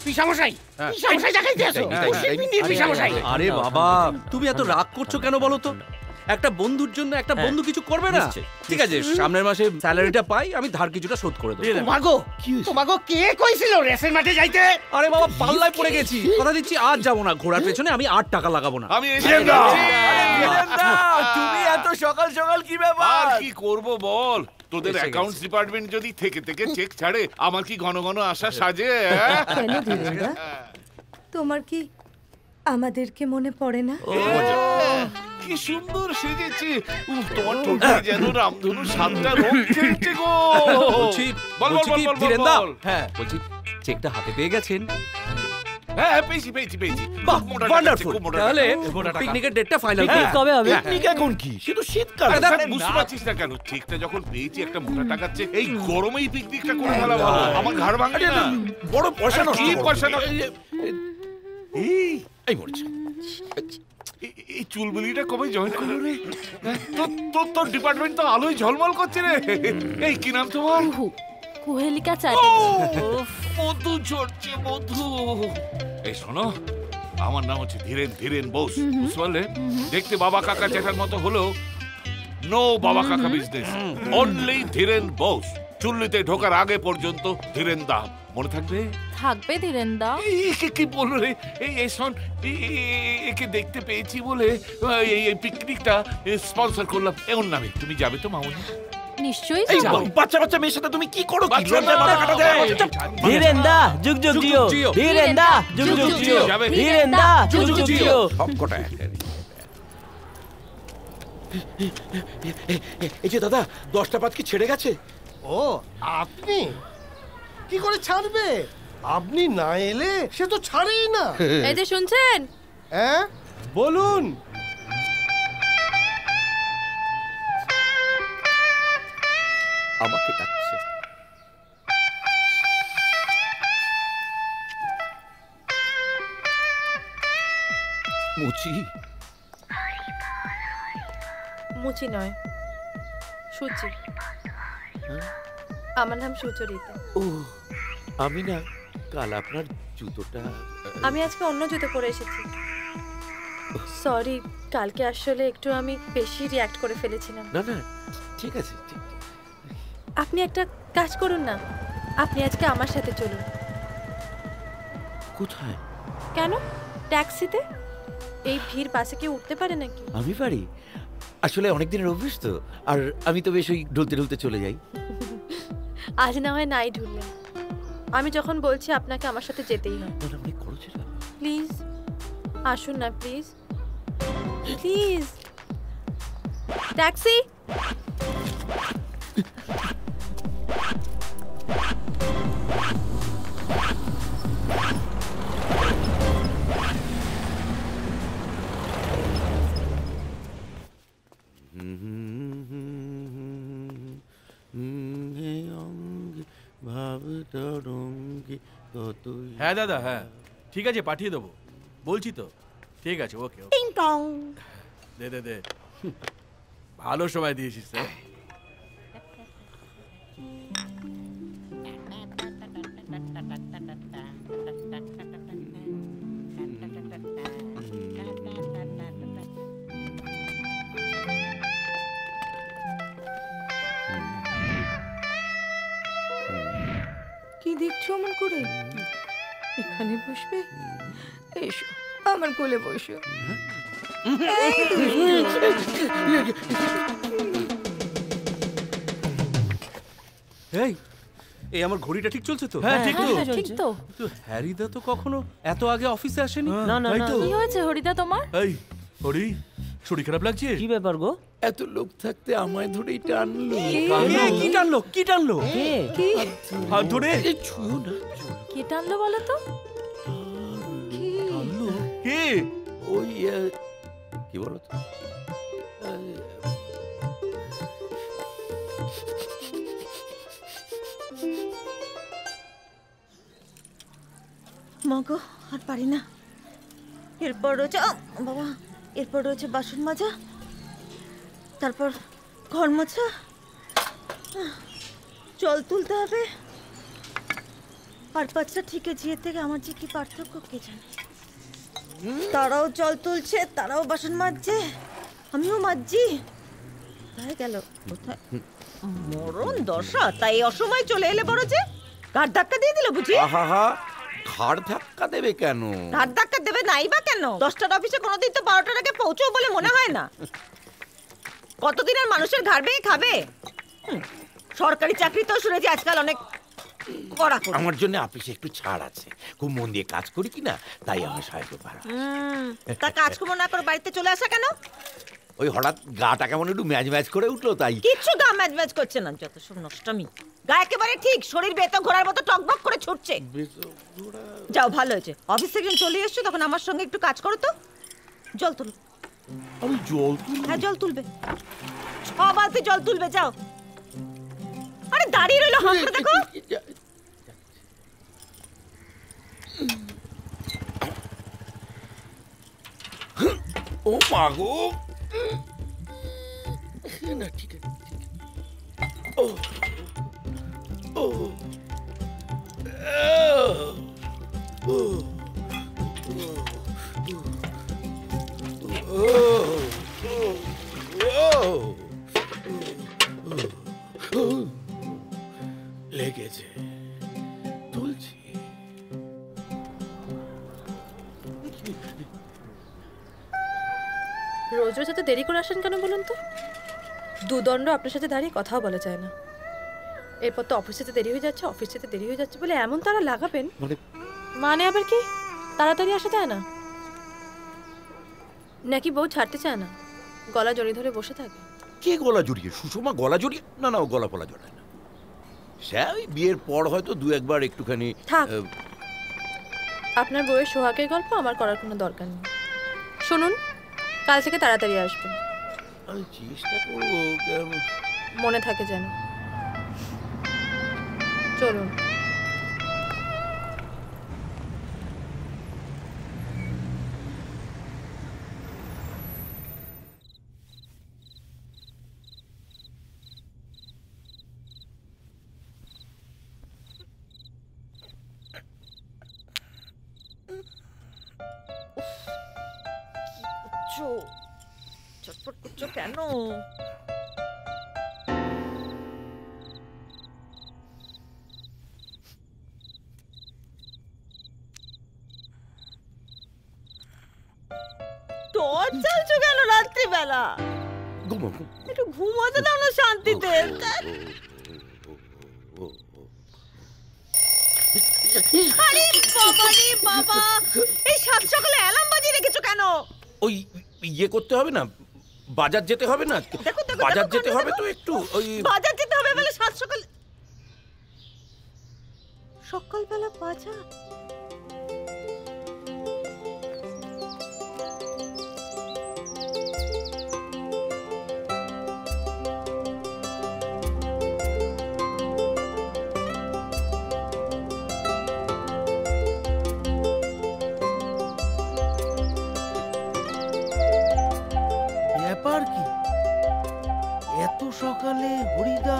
পিসামশাই যাকে দিয়েছো পিসামশাই। আরে বাবা তুমি এত রাগ করছো কেন বলো তো? একটা বন্ধুর জন্য একটা বন্ধু কিছু করবে না? ঠিক আছে, সামনের মাসে স্যালারিটা পাই, আমি ধার কিছুটা শোধ করে দেবো। তোমাগো কে কইছিল রেসের মাঠে যাইতে? আরে বাবা পাল্লায় পড়ে গেছি, কথা দিচ্ছি আজ যাবো না। ঘোড়ার পেছনে আমি 8 টাকা লাগাবো না। আমি তুমি এত সকাল সকাল কি ব্যাপার? কি করব বল, তোদের অ্যাকাউন্টস ডিপার্টমেন্ট যদি থেকে চেক ছাড়ে, আমার কি ঘন ঘন আসা সাজে? কেন ধীরেন্দা, তোমার কি আমাদেরকে মনে পড়ে না? কি সুন্দর সেজেছি, তোমার ঠোঁটে যেন রামধনু 7টা রং খেলছে গো। বলছি কি ধীরেন্দা? হ্যাঁ বলছি চেকটা হাতে পেয়ে গেছেন? হ্যাঁ পেয়েছি। বাহ ওয়ান্ডারফুল। তাহলে পিকনিকের ডেটটা ফাইনাল কবে হবে? পিকনিক এখন কি, শুধু শীতকাল। বুঝতে পারছিস না কেন? চেকটা যখন পেয়েছি একটা মোটা টাকার চেক, এই গরমেই পিকনিকটা করে ফেলা ভালো। আমার ঘাড় ভাঙছে না। বড় পয়সা নষ্ট। কি পয়সা নষ্ট? এই মরছে। এই চুলবুলিটা কবে জয়েন করলো রে? তোর ডিপার্টমেন্ট তো আলোয় ঝলমল করছে রে। এই কি নাম তোমার? কুহেলিকা মধু ঝরছে মধু। এই শোনো, আমার নাম হচ্ছে ধীরেন বোস, বুঝতে পারলে? দেখতে বাবা কাকা জ্যাঠার মতো হলেও নো বাবা কাকা বিজনেস, অনলি ধীরেন বোস। চুল্লিতে ঢোকার আগে পর্যন্ত ধীরেন দা, মনে থাকবে? থাকবে ধীরেন্দা। কি বললো রে? এই শোন, একে দেখতে পেয়েছি বলে এই পিকনিকটা স্পন্সর করলাম এমন নামে। তুমি যাবে তো মামুনি? নিশ্চয়ই যাব। বাচ্চা মেয়ের সাথে তুমি কি করো? কি লজ্জায় মাথা কাটা দেয়? ধীরেন্দা যুগ যুগ জিও, ধীরেন্দা যুগ যুগ জিও, ধীরেন্দা যুগ যুগ জিও। সবকটা এই যে দাদা, 10টা পাত কি ছেড়ে গেছে? ও আপনি কি করে ছাড়বে? আপনি না এলে সে তো ছাড়েই না। এই যে শুনছেন? হ্যাঁ বলুন। আমাকে ডাকছে। মুচি মুচি নয়, সুচি। আমার নাম সুচরিতা। ও আমি না কাল আপনার জুতোটা। আমি আজকে অন্য জুতো পরে এসেছি। সরি, কালকে আসলে একটু আমি বেশি রিঅ্যাক্ট করে ফেলেছিলাম। না ঠিক আছে। আপনি একটা কাজ করুন না, আপনি আজকে আমার সাথে চলুন। কোথায়? কেন? ট্যাক্সিতে। এই ভিড় বাসে কি উঠতে পারে নাকি? আমি পারি। আসলে অনেক দিনের অভ্যেস তো, আর আমি তো বেশ ওই ঢুলতে ঢুলতে চলে যাই। আজ না হয় নাই ঢুললেন, আমি যখন বলছি আপনাকে আমার সাথে যেতেই হয়। প্লিজ আসুন না, প্লিজ প্লিজ। ট্যাক্সি। হ্যাঁ দাদা, হ্যাঁ ঠিক আছে, পাঠিয়ে দেবো, বলছি তো। ঠিক আছে, ওকে। দে দে দে, ভালো সময় দিয়েছিস স্যার। কি দেখছো অমন করে? এখানে বসবে? এসো আমার কোলে বসো। এই এই আমার ঘড়িটা ঠিক চলছে তো? হ্যাঁ ঠিক তো, ঠিক তো। তো হ্যারিদা তো কখনো এত আগে অফিসে আসেনি। না না তাই না। তো? কি হয়েছে হরিদা তোমার? এই হরি, শরীর খারাপ লাগছে? কি ব্যাপার গো? এত লোক থাকতে আমায় ধরেই টানলো। কি টানলো? কি টানলো? কি হাত ধরে ছুঁয়ো না। কে টানলো বলো তো? কে? ওই কি বলো তো, মাগো আর পারি না। এরপর রয়েছে বাবা, এরপর রয়েছে বাসন মাজা, তারপর ঘর মোছা, জল তুলতে হবে। আর বাচ্চা ঠিকে যেয়ে থেকে আমার যে কি পার্থক্য কে জানে। তারাও জল তুলছে, তারাও বাসন মাজছে, আমিও মাজছি। কোথায় গেল? কোথায় মরণ দশা! তাই অসময় চলে এলে বড় যে ঘাট ধাক্কা দিয়ে দিল বুঝি? আহা, ঘাড় ধাক্কা দেবে কেন? ঘাট ধাক্কা দেবে নাই বা কেন? 10টার অফিসে কোনোদিন তো 12টার আগে পৌঁছও বলে মনে হয় না। কতদিন আর মানুষের ঘাড় বেয়ে খাবে? সরকারি চাকরি তো শুনেছি আজকাল অনেক কড়া করে। আমার জন্য অফিসে একটু ছাড় আছে, খুব মন দিয়ে কাজ করি কিনা, তাই আমার সাহায্য করা। তা কাজকর্ম না করে বাড়িতে চলে আসা কেন? ওই হঠাৎ গাটা কেমন একটু ম্যাচ ম্যাচ করে উঠলো, তাই। কিচ্ছু গা ম্যাচ ম্যাচ করছে না, যত সব নষ্টমি। গা একেবারে ঠিক, শরীর বেত ঘোড়ার মতো টকবক করে ছুটছে। যাও, ভালো হয়েছে অফিস থেকে চলে এসছো, তখন আমার সঙ্গে একটু কাজ করো তো। জল তুলো। আমি জল? হ্যাঁ জল তুলবে, 6 বালতি জল তুলবে, যাও। আরে দাঁড়িয়ে রইলো, হাত করে দেখো। ও মা গো, না ঠিক আছে। ও ও লেগেছে, তুলছি। রোজ রোজ এত দেরি করে আসেন কেন বলুন তো? দুদণ্ড আপনার সাথে দাঁড়িয়ে কথাও বলা যায় না। এরপর তো অফিস যেতে দেরি হয়ে যাচ্ছে, অফিস যেতে দেরি হয়ে যাচ্ছে বলে এমন তারা লাগাবেন, মানে আবার কি তাড়াতাড়ি আসা যায় না নাকি? বউ ছাড়তে চায় না, গলা জড়িয়ে ধরে বসে থাকে। কে গলা জড়িয়ে? সুষমা গলা জড়িয়ে? না না, ও গলা পলা জড়ায় না। সে ওই বিয়ের পর হয়তো 2-1 একটুখানি। থাক, আপনার বউয়ের সোহাগের গল্প আমার করার কোনো দরকার নেই। শুনুন, কাল থেকে তাড়াতাড়ি আসবেন। আমি চেষ্টা করবো, মনে থাকে যেন। চলুন। চটপট করছো কেন? টর্চ জ্বালছো কেন রাত্রিবেলা? ঘুমো একটু ঘুমাতে দাও না শান্তিতে। আরে বাবা রে বাবা, এই সাত সকালে অ্যালার্ম বাজিয়ে রেখেছো কেন? ওই ইয়ে করতে হবে না, বাজার যেতে হবে না, বাজার যেতে হবে তো একটু। ওই বাজার যেতে হবে বলে সাত সকালে, সকালবেলা বাজার? ব্যাপার কি এত সকালে হরিদা?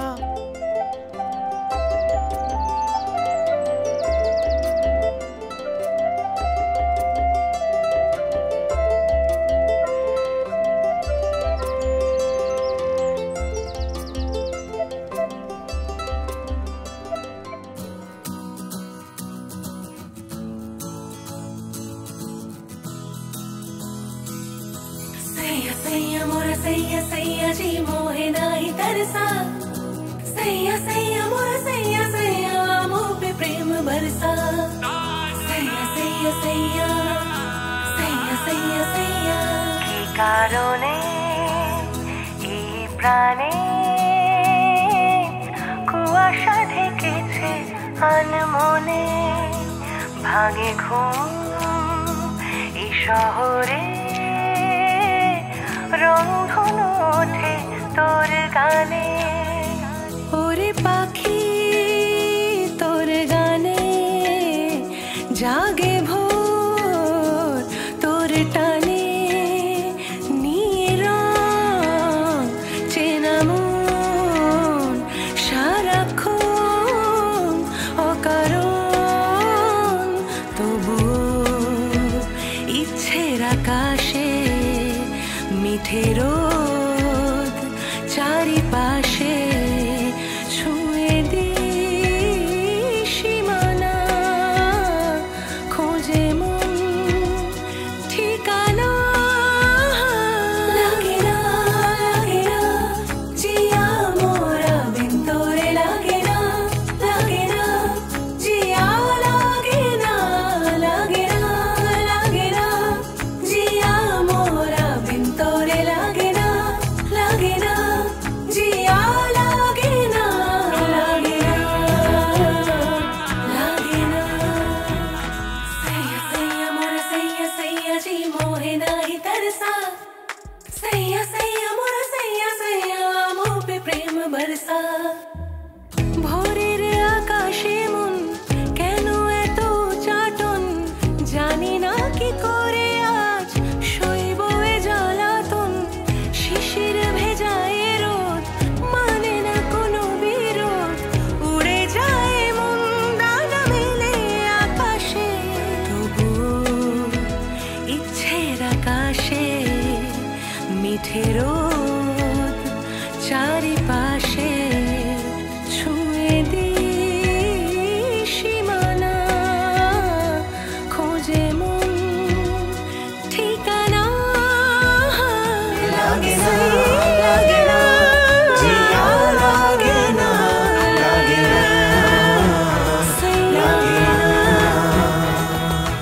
सैया सैया मोरा सैया सैया जी मोहे नाही तरसा, सैया सैया मोरा सैया सैया मोह पे प्रेम बरसा, सैया सैया सैया सैया सैया सैया की कारणे এই প্রাণে কুয়াশা ঢেকেছে আনমনে, ভাঙে ঘুম এই শহরে, রংধনু ওঠে তোর গানে, ওরে পাখি তোর গানে জাগে ভোর তোর টানে, নিয়ে রং চেনা মন সারাক্ষণ অকারণ, তবুও ইচ্ছের আকাশে মিঠে রোদ চারিপাশে, ছুঁয়ে দি সীমানা, খোঁজে মন ঠিকানা, লাগে না জিয়া মোরা বিন তোরে, লাগে না জিয়া, লাগে না জিয়া মোরা বিন তোরে, লাগে না জিয়া, লাগে না सैया सैया मोरा सैया सैया जी मोहे नाही तरसा, सैया सैया मोरा सैया सैया मोह पे प्रेम बरसा, ভোরের আকাশে মন কেন এত চাটন, জানি না কি করে আজ সইব এ জ্বালাতন, শিশির ভেজায় রোদ মানে না কোনো বিরোধ, উড়ে যায় মন ডানা মেলে আকাশে, তবুও ইচ্ছের আকাশে মিঠে রোদ চারিপাশে, ছুঁয়ে দি সীমানা, খোঁজে মন ঠিকানা, লাগে না জিয়া, লাগে না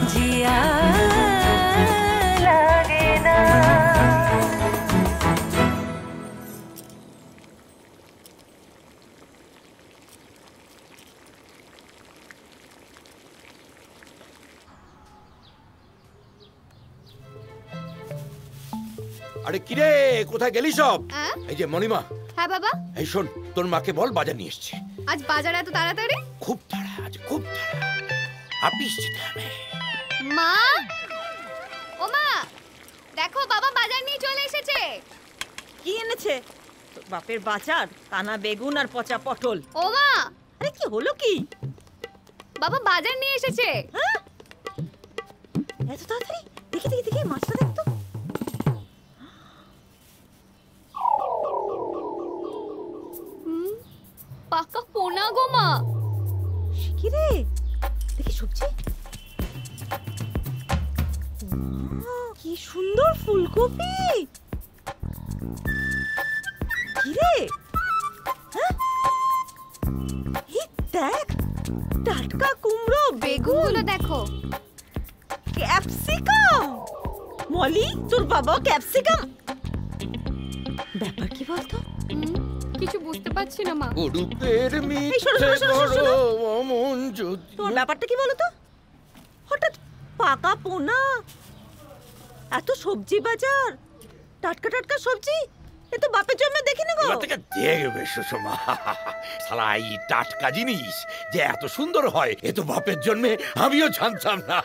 জিয়া, লাগে না। আরে কিরে, কোথায় গেলি সব? এই যে মণিমা, হ্যাঁ বাবা, এই শোন, তোর মাকে বল বাজার নিয়ে এসছে। আজ বাজার এত তাড়াতাড়ি? খুব তাড়া, আজ খুব তাড়া, অফিস যেতে হবে। মা, ও মা, দেখো বাবা বাজার নিয়ে চলে এসেছে। কি এনেছে? বাপের বাজার, কানা বেগুন আর পচা পটল। ও মা, আরে কি হলো কি? বাবা বাজার নিয়ে এসেছে। হ্যাঁ, এত তাড়াতাড়ি? দেখি দেখি দেখি, মাছটা দেখতো। পাকা পোনা গো মা। কি রে, দেখি সবজি। কি সুন্দর ফুলকপি। কি রে? হ্যাঁ? এই দেখ, টাটকা কুমড়ো, বেগুনগুলো দেখো। ক্যাপসিকাম। মলি, তোর বাবা ক্যাপসিকাম। ব্যাপার কি বলতো? কিছু বুঝতে পারছি না মা। এই শোনো, তোর ব্যাপারটা কি বলতো? হঠাৎ পাকা পোনা, এত সবজি বাজার, টাটকা টাটকা সবজি, এ তো বাপের জন্য দেখিনি গো। এবার থেকে দেখবে সুষমা, শালা এই টাটকা জিনিস যে এত সুন্দর হয় এ তো বাপের জন্মে আমিও জানতাম না।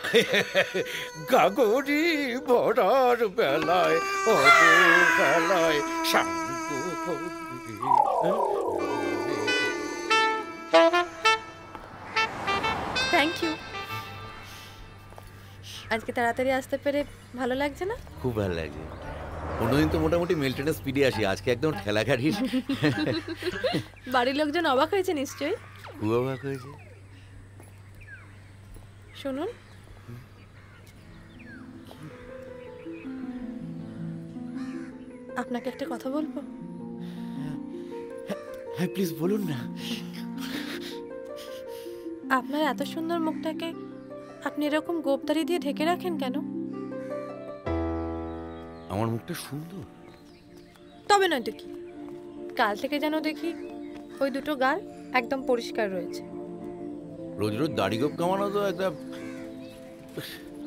গাগরি ভরার বেলায় অবহেলায় থ্যাংক ইউ। আজকে তাড়াতাড়ি আসতে পেরে ভালো লাগছে না? খুব ভালো লাগছে। অন্যদিন তো মোটামুটি মেলটেনের স্পিডে আসি, আজকে একদম ঠেলাঘাটির। বাড়ির লোকজন অবাক হয়েছে নিশ্চয়ই। খুব অবাক হয়েছে। শুনুন, আপনাকে একটা কথা বলবো। হ্যাঁ প্লিজ বলুন না। আপনার এত সুন্দর মুখটাকে আপনি এরকম গোপদারি দিয়ে ঢেকে রাখেন কেন? আমার মুখটা সুন্দর? তবে নয়তো কি, কাল থেকে যেন দেখি ওই দুটো গাল একদম পরিষ্কার রয়েছে। রোজ রোজ দাড়ি গোপ কামানো তো একটা,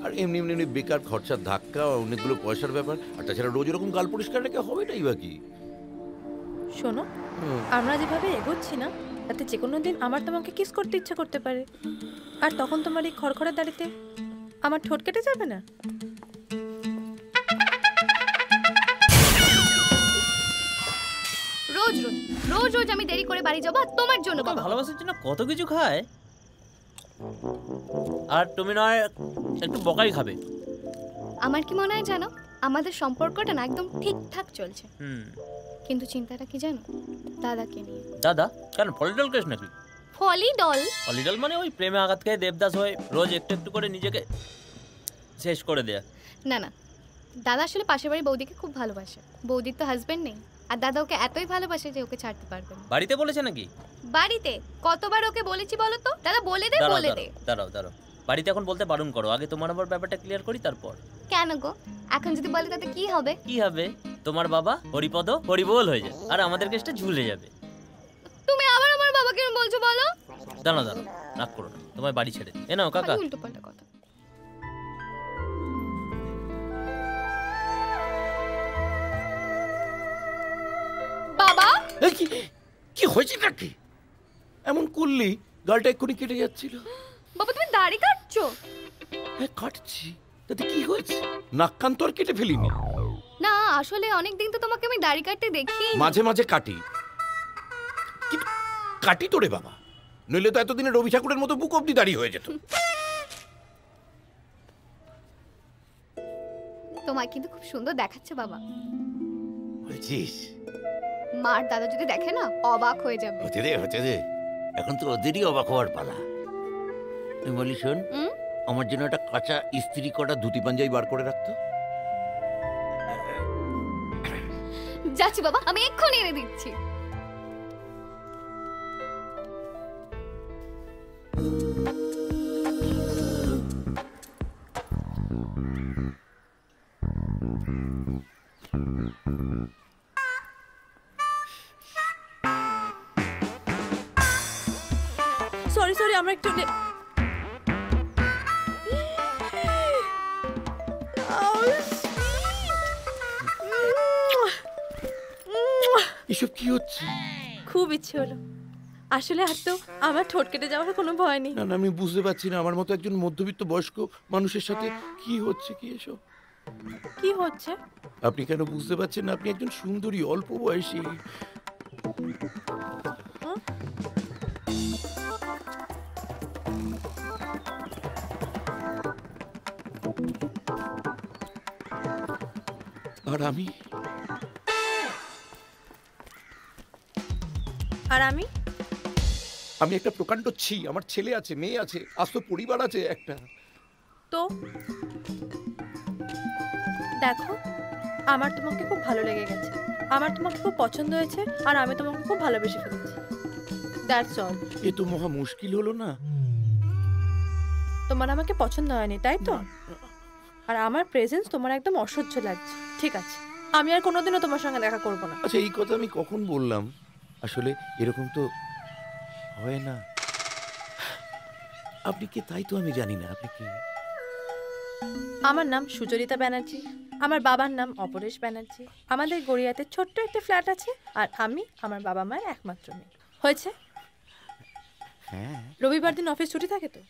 আর এমনি এমনি এমনি বেকার খরচার ধাক্কা, অনেকগুলো পয়সার ব্যাপার। আর তাছাড়া রোজ এরকম গাল পরিষ্কার রেখে হবে নাই বা কি? শোনো, আমরা যেভাবে এগোচ্ছি না, তাতে যে কোনো দিন আমার তোমাকে কিস করতে ইচ্ছা করতে পারে, আর তখন তোমার এই খড়খড়ে দাড়িতে আমার ঠোঁট কেটে যাবে না? রোজ রোজ রোজ রোজ আমি দেরি করে বাড়ি যাবো আর তোমার জন্য বাবা। ভালোবাসার জন্য কত কিছু খায়, আর তুমি নয় একটু বকাই খাবে। আমার কি মনে হয় জানো, আমাদের সম্পর্কটা না একদম ঠিকঠাক চলছে, কিন্তু চিন্তাটা কি জানো, দাদাকে নিয়ে। দাদা কেন, ফলিডল কেস নাকি? ফলিডল? ফলিডল মানে ওই প্রেমে আঘাত খেয়ে দেবদাস হয়ে রোজ একটু একটু করে নিজেকে শেষ করে দেয়া। না না, দাদা আসলে পাশের বাড়ির বৌদিকে খুব ভালোবাসে। বৌদির তো হাজবেন্ড নেই, আর দাদা ওকে এতই ভালোবাসে যে ওকে ছাড়তে পারবে না। বাড়িতে বলেছে নাকি? বাড়িতে কতবার ওকে বলেছি বলো তো? দাদা বলে দে, বলে দে। দাঁড়াও দাঁড়াও, বাড়িতে এখন বলতে বারণ করো, আগে তোমার আবার ব্যাপারটা ক্লিয়ার করি তারপর। কেন গো, এখন যদি বলে তাতে কি হবে? কি হবে, তোমার বাবা হরিপদ হরিবোল হয়ে যায়, আর আমাদের কেসটা ঝুলে যাবে। তুমি আবার আমার বাবাকে বলছো বলো? দাঁড়াও দাঁড়াও, রাগ করো না, তোমায় বাড়ি ছেড়ে এ নাও কাকা। উল্টো পাল্টা কথা। বাবা কি হয়েছে নাকি? এমন করলি গালটা এক্ষুনি কেটে যাচ্ছিল। বাবা তুমি দাড়ি কাটছো? হ্যাঁ কাটছি, তাতে কি হয়েছে? নাক কান তো আর কেটে ফেলিনি। না আসলে অনেকদিন তো তোমাকে আমি দাড়ি কাটতে দেখি। মাঝে মাঝে কাটি, কিন্তু কাটি তো রে বাবা, নইলে তো এতদিনে রবি ঠাকুরের মতো বুক অব্দি দাড়ি হয়ে যেত। তোমায় কিন্তু খুব সুন্দর দেখাচ্ছে বাবা। বলছিস? মার দাদা যদি দেখে না অবাক হয়ে যাবে। হতে দে, এখন তো ওদেরই অবাক হওয়ার পালা। বলি শোন, আমার জন্য একটা কাঁচা ইস্ত্রি করা ধুতি পাঞ্জাবি বার করে রাখতো। যাচ্ছি বাবা, আমি এক্ষুনি এনে দিচ্ছি। সরি সরি, আমরা একটু এসব কি হচ্ছে? খুব ইচ্ছে হলো আসলে, আর তো আমার ঠোঁট কেটে যাওয়ার কোনো ভয় নেই। না না, আমি বুঝতে পারছি না আমার মতো একজন মধ্যবিত্ত বয়স্ক মানুষের সাথে কি হচ্ছে, কি এসব কি হচ্ছে? আপনি কেন বুঝতে পারছেন না? আপনি একজন সুন্দরী, অল্প বয়সী। আর আমি আমি একটা প্রকাণ্ড ছি। আমার ছেলে আছে, মেয়ে আছে, আজ তো পরিবার আছে একটা। তো দেখো, আমার তোমাকে খুব ভালো লেগে গেছে। আমার তোমাকে খুব পছন্দ হয়েছে আর আমি তোমাকে খুব ভালোবেসে ফেলেছি। That's all. এ তো মহা মুশকিল হলো না? তোমার আমাকে পছন্দ হয়নি তাই তো? আর আমার প্রেজেন্স তোমার একদম অসহ্য লাগছে। ঠিক আছে, আমি আর কোনোদিনও তোমার সঙ্গে দেখা করব না। আচ্ছা, এই কথা আমি কখন বললাম? আসলে এরকম তো হয় না। আপনি কে তাই তো আমি জানি না। আপনি কে? আমার নাম সুচরিতা ব্যানার্জি, আমার বাবার নাম অপরেশ ব্যানার্জি। আমাদের গড়িয়াতে ছোট্ট একটা ফ্ল্যাট আছে আর আমি আমার বাবা মায়ের একমাত্র মেয়ে। হয়েছে? হ্যাঁ। রবিবার দিন অফিস ছুটি থাকে তো?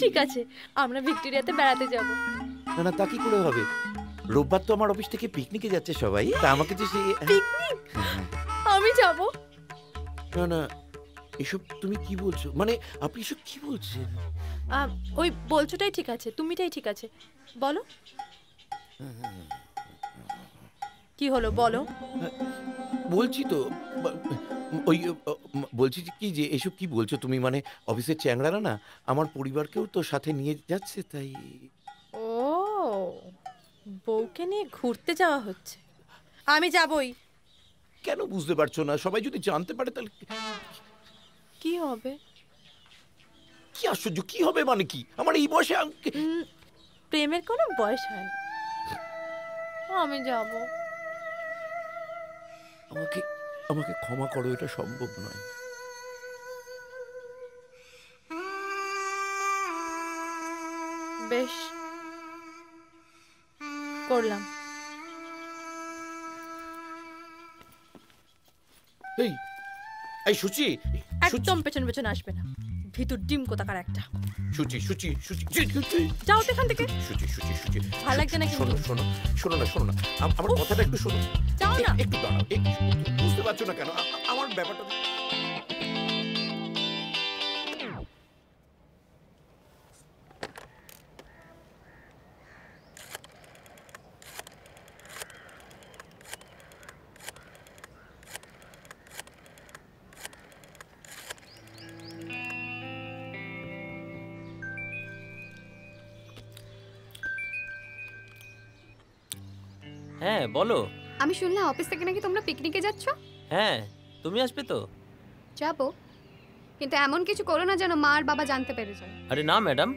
ঠিক আছে, আমরা ভিক্টোরিয়াতে বেড়াতে যাব। না না, তা কি করে হবে? রোববার তো আমার অফিস থেকে পিকনিকে যাচ্ছে সবাই, তা আমাকে যে সেই পিকনিক আমি যাব? না না, এসব তুমি কি বলছো? মানে আপনি এসব কি বলছেন? ওই বলছোটাই ঠিক আছে, তুমিটাই ঠিক আছে। বলো কি হলো, বলো। বলছি তো, ওই বলছি কি যে এসব কি বলছো তুমি? মানে অফিসের চ্যাংড়ারা না আমার পরিবারকেও তো সাথে নিয়ে যাচ্ছে, তাই। ও, বউকে নিয়ে ঘুরতে যাওয়া হচ্ছে? আমি যাবই। কেন বুঝতে পারছো না? সবাই যদি জানতে পারে তাহলে কি হবে? কি আশ্চর্য! কি হবে মানে কি? আমার এই বয়সে প্রেমের কোনো বয়স হয় না। আমি যাব। আমাকে আমাকে ক্ষমা করো, এটা সম্ভব নয়। বেশ, করলাম। এই এই সুচি, একদম পেছন পেছন আসবে না, ভিতর ডিম কোথাকার একটা। সুচি সুচি সুচি, যাও তো এখান থেকে। সুচি সুচি সুচি, ভালো লাগছে না? শোনো শোনো শোনো না, শোনো না, আমার কথাটা একটু শোনো। যাও না। একটু দাঁড়াও, বুঝতে পারছো না কেন আমার ব্যাপারটা? হ্যাঁ বলো। আমি শুনলাম অফিস থেকে নাকি তোমরা পিকনিকে যাচ্ছ। হ্যাঁ, তুমি আসবে তো? যাবো, কিন্তু এমন কিছু করো না যেন মা আর বাবা জানতে পেরে যায়। আরে না ম্যাডাম,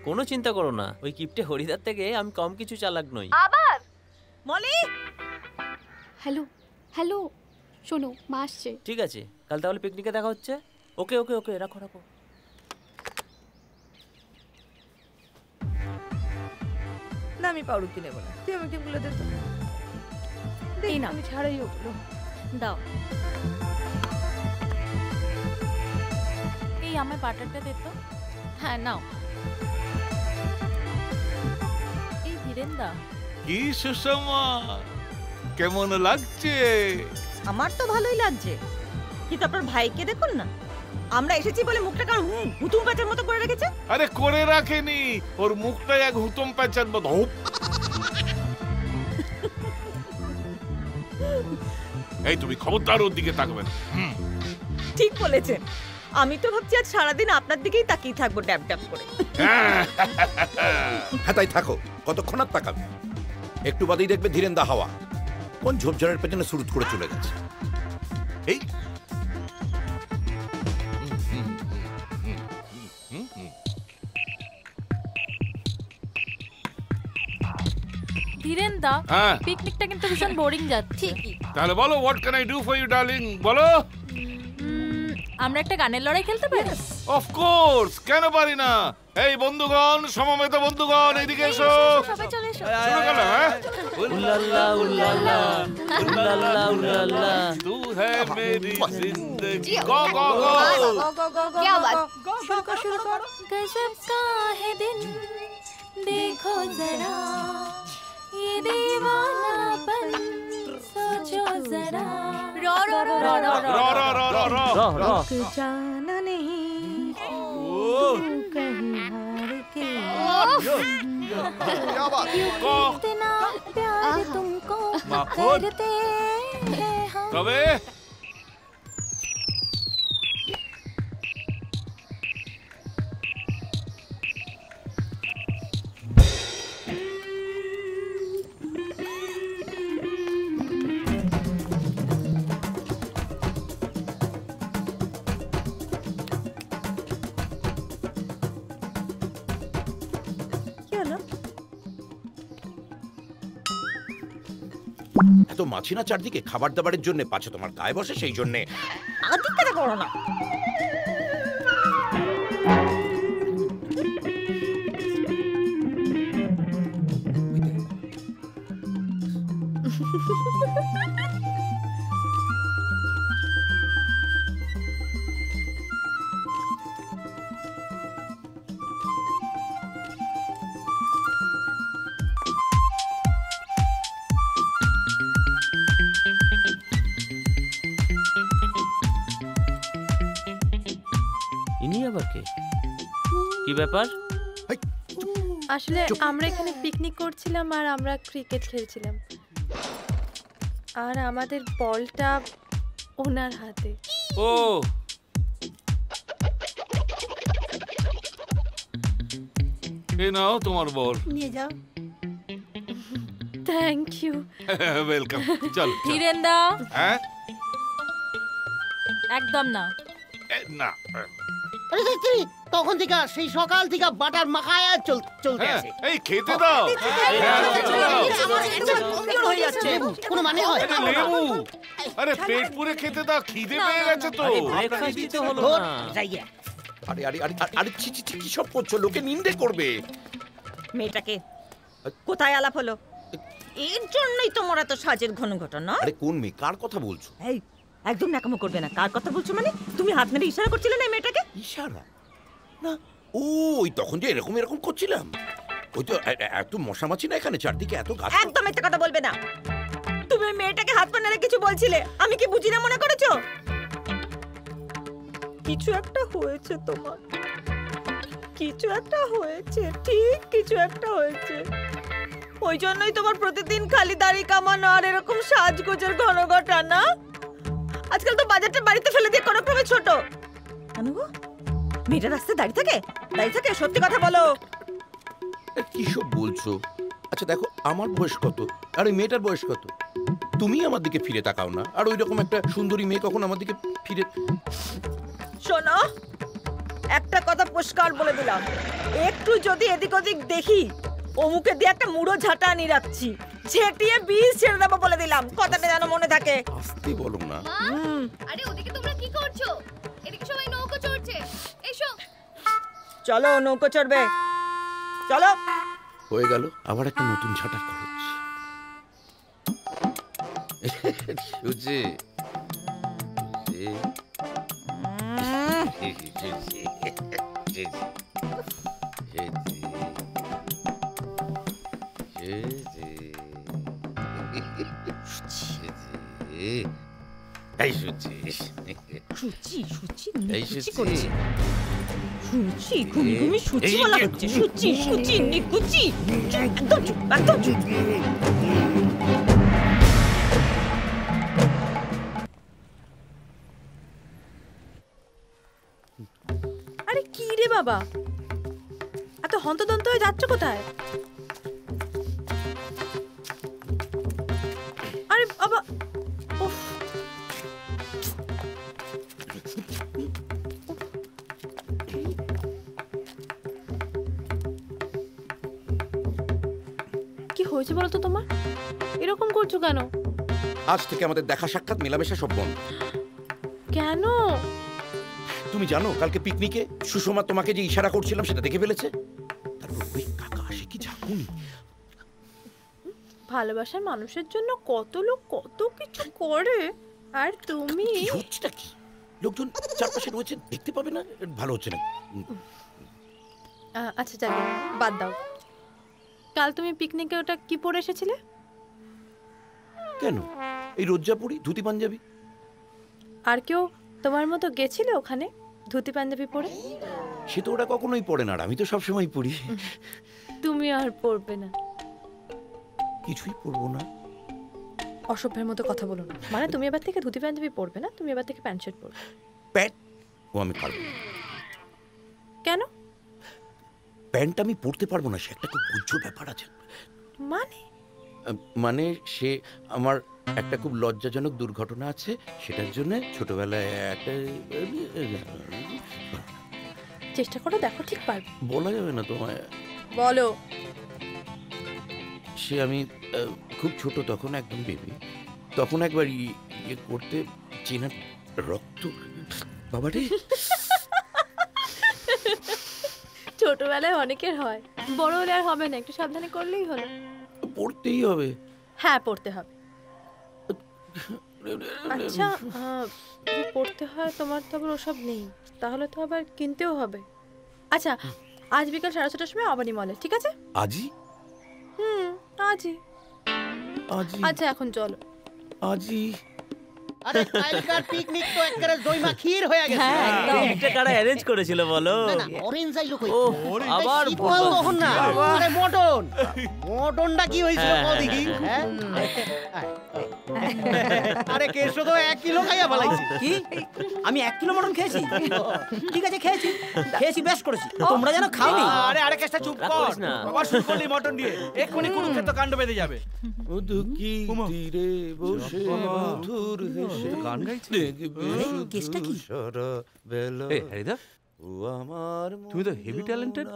কোনো চিন্তা করো না। ওই কিপটে হরিদার থেকে আমি কম কিছু চালাক নই। আবার মলি, হ্যালো হ্যালো, শোনো মা আসছে। ঠিক আছে, কাল তাহলে পিকনিকে দেখা হচ্ছে। ওকে ওকে ওকে, রাখো রাখো। না, আমি পাউরুটি নেবো না, তুই আমাকে এগুলো দে তো। এই না, আমি ছাড়াই ওগুলো দাও। এই আমার বাটারটা দে তো। হ্যাঁ নাও। এই ধীরেন্দা, কি সুষমা, কেমন লাগছে? আমার তো ভালোই লাগছে, কিন্তু আপনার ভাইকে দেখুন না, আমরা এসেছি বলে মুখটা কার হুতুম প্যাঁচার মতো করে রেখেছে। আরে করে রাখেনি, ওর মুখটা এক হুতম প্যাঁচার মতো। এই তুমি খবরদার ওর দিকে তাকাবে না। ঠিক বলেছেন, আমি তো ভাবছি আজ সারাদিন আপনার দিকেই তাকিয়ে থাকবো ড্যাব ড্যাব করে। হ্যাঁ তাই থাকো, কতক্ষণ আর তাকাবে? একটু বাদেই দেখবে ধীরেন্দা হাওয়া কোন ঝোপঝাড়ের পেছনে সুরুত করে চলে গেছে। এই ধীরেন্দা, হ্যাঁ। পিকনিকটা কিন্তু ভীষণ বোরিং যাচ্ছে। তাহলে বলো, what can I do for you darling? বলো। আমরা একটা গানের লড়াই খেলতে পারি? অফ কোর্স, কেন পারি না? এই বন্ধুগণ, সমবেত বন্ধুগণ, এদিকে এসো। সবাই চলে এসো। শুরু করো। হ্যাঁ, উল্লাল্লাহ উল্লাল্লাহ উল্লাল্লাহ উল্লাল্লাহ, তু হ্যায় মেরি জিंदगी। গো গো গো क्या बात? शुरू कर। गजब का है दिन, देखो जरा ये दीवानापन, सोचो जरा। रो रो रो रो रो रो रो रो रो रो रो। जाना नहीं कहीं हार के, क्या बात? इतना प्यार तुमको माखून। करते हैं हम। তবে এত মাছি না চারদিকে, খাবার দাবারের জন্য পাচ্ছে তোমার গায়ে বসে, সেই জন্যে। আদিত্যটা করো না। ইনি আবার কে? কি ব্যাপার? আসলে আমরা এখানে পিকনিক করছিলাম আর আমরা ক্রিকেট খেলছিলাম, আর আমাদের বলটা ওনার হাতে। ও এ নাও তোমার বল। নিয়ে যাও। Thank you. ওয়েলকাম। চল ধীরেন্দা। হ্যাঁ একদম না। না আরে ধরিত্রী, তখন থেকে সেই সকাল থেকে বাটার মাখায় চলতে আছে। এই খেতে দাও। কোনো মানে হয়? লেবু, আরে পেট পুরে খেতে দাও, খিদে পেয়ে গেছে তো। ব্রেকফাস্টই তো হলো না। আরে আরে আরে আরে ছি ছি ছি, কি সব করছো? লোকে নিন্দে করবে। মেয়েটাকে কোথায় আলাপ হলো? এর জন্যই তোমার এত সাজের ঘন ঘটনা। আরে কোন মেয়ে, কার কথা বলছো? এই একদম ন্যাকামো করবে না। কার কথা বলছো মানে? তুমি হাত মেরে ইশারা করছিলে না মেয়েটাকে? ইশারা না, ওই তখন যে এরকম এরকম করছিলাম, ওই তো এত মশামাছি না এখানে চারদিকে, এত গাছ। একদম একটা কথা বলবে না। তুমি ওই মেয়েটাকে হাত পা নেড়ে কিছু বলছিলে, আমি কি বুঝি না মনে করেছো? কিছু একটা হয়েছে তোমার, কিছু একটা হয়েছে, ঠিক কিছু একটা হয়েছে। ওই জন্যই তোমার প্রতিদিন খালি দাড়ি কামানো আর এরকম সাজগোজের ঘন ঘটানা। আজকাল তো বাজারটা বাড়িতে ফেলে দিয়ে কোনো ক্রমে ছোট। কেন গো, মেয়েটা রাস্তায় দাঁড়িয়ে থাকে? দাঁড়িয়ে থাকে, সত্যি কথা বলো। কি সব বলছো? আচ্ছা দেখো, আমার বয়স কত আর এই মেয়েটার বয়স কত? তুমি আমার দিকে ফিরে তাকাও না, আর ওই রকম একটা সুন্দরী মেয়ে কখন আমার দিকে ফিরে। শোনো, একটা কথা পরিষ্কার বলে দিলাম, একটু যদি এদিক ওদিক দেখি অমুকে দিয়ে একটা মুড়ো ঝাঁটা আনি রাখছি, ঝেঁটিয়ে বীজ ছেড়ে দেবো বলে দিলাম। কথাটা যেন মনে থাকে। আস্তে বলো না। আরে ওদিকে তোমরা কি করছো? এদিকে সবাই নৌকো চড়ছে, এসো। চলো নৌকো চড়বে, চলো। হয়ে গেল আবার একটা নতুন ঝাঁটার খরচ। সুজি এই সুজি সুচি সুচি এই নিকুচি সুচি করছে। সুচি ঘুমি ঘুমি সুচি বলা হচ্ছে। সুচি সুচি নিকুচি। একদম চুপ, একদম চুপ। আরে কি রে বাবা, এত হন্তদন্ত হয়ে যাচ্ছ কোথায়? আরে বাবা, উফ। কি হয়েছে বলো তো তোমার? এরকম করছো কেন? আজ থেকে আমাদের দেখা সাক্ষাৎ মেলামেশা সব বন্ধ। কেন? তুমি জানো কালকে পিকনিকে সুষমা তোমাকে যে ইশারা করছিলাম সেটা দেখে ফেলেছে। তারপর ওই কাকা আসে, কি ঝাঁকুনি। ভালোবাসার মানুষের জন্য কত লোক কত কিছু করে, আর তুমি। কি হচ্ছেটা কি? লোকজন চারপাশে রয়েছে, দেখতে পাবে না? ভালো হচ্ছে না। আচ্ছা যাই, বাদ দাও। কাল তুমি পিকনিকে ওটা কি পরে এসেছিলে? কেন এই রোজ্জাপুরি ধুতি পাঞ্জাবি? আর কেউ তোমার মতো গেছিল ওখানে ধুতি পাঞ্জাবি পরে? সে তো ওরা কখনোই পড়ে না, আর আমি তো সবসময় পড়ি। তুমি আর পরবে না? কিছুই পরবো না। অসভ্যের মতো কথা বলো না। মানে তুমি এবার থেকে ধুতি পাঞ্জাবি পরবে না, তুমি এবার থেকে প্যান্ট শার্ট পরবে। প্যান্ট ও আমি পারবো না। কেন? প্যান্ট আমি পরতে পারবো না, সে একটা খুব গুজ্জ ব্যাপার আছে। মানে সে আমার একটা খুব লজ্জাজনক দুর্ঘটনা আছে, সেটার জন্য ছোটবেলায় একটা। চেষ্টা করো, দেখো ঠিক পারবে। বলা যাবে না তোমায়। বলো। সে আমি খুব ছোট তখন, একদম বেবি, তখন একবার ইয়ে করতে চেনা রক্ত বাবারে। ছোটবেলায় অনেকের হয়, বড় হলে আর হবে না, একটু সাবধানে করলেই হলো। পড়তেই হবে। হ্যাঁ পড়তে হবে। আচ্ছা যদি পড়তে হয়, তোমার তো আবার ওসব নেই, তাহলে তো আবার কিনতেও হবে। আচ্ছা আজ বিকাল 6:30টার সময় অবানি মলে, ঠিক আছে? আজই? আজই। আচ্ছা এখন চলো। আজই? আরে কালকার পিকনিক তো একবারে দই মাখির হয়ে গেছে। হ্যাঁ একদম। এটা কারা অ্যারেঞ্জ করেছিল বলো? না অরেঞ্জ আইলো কই? আবার বল তখন না। আরে মটনটা কি হইছিল কও দেখি? হ্যাঁ আরে কেশো তো 1 কিলো খাইয়া ফলাইছি। কি আমি 1 কিলো মটন খেয়েছি? ঠিক আছে খেয়েছি বেশ করেছি, তোমরা জানো খাওনি। আরে কেসটা চুপ কর, আবার শুরু করলি মটন দিয়ে, এক্ষুনি কুরুক্ষেত্র কাণ্ড বেঁধে যাবে। মধুকি তীরে বসে মধুর হেসে গান গাইছে। কেসটা কি? এই হরিদা, ও আমার তুমি তো হেভি ট্যালেন্টেড।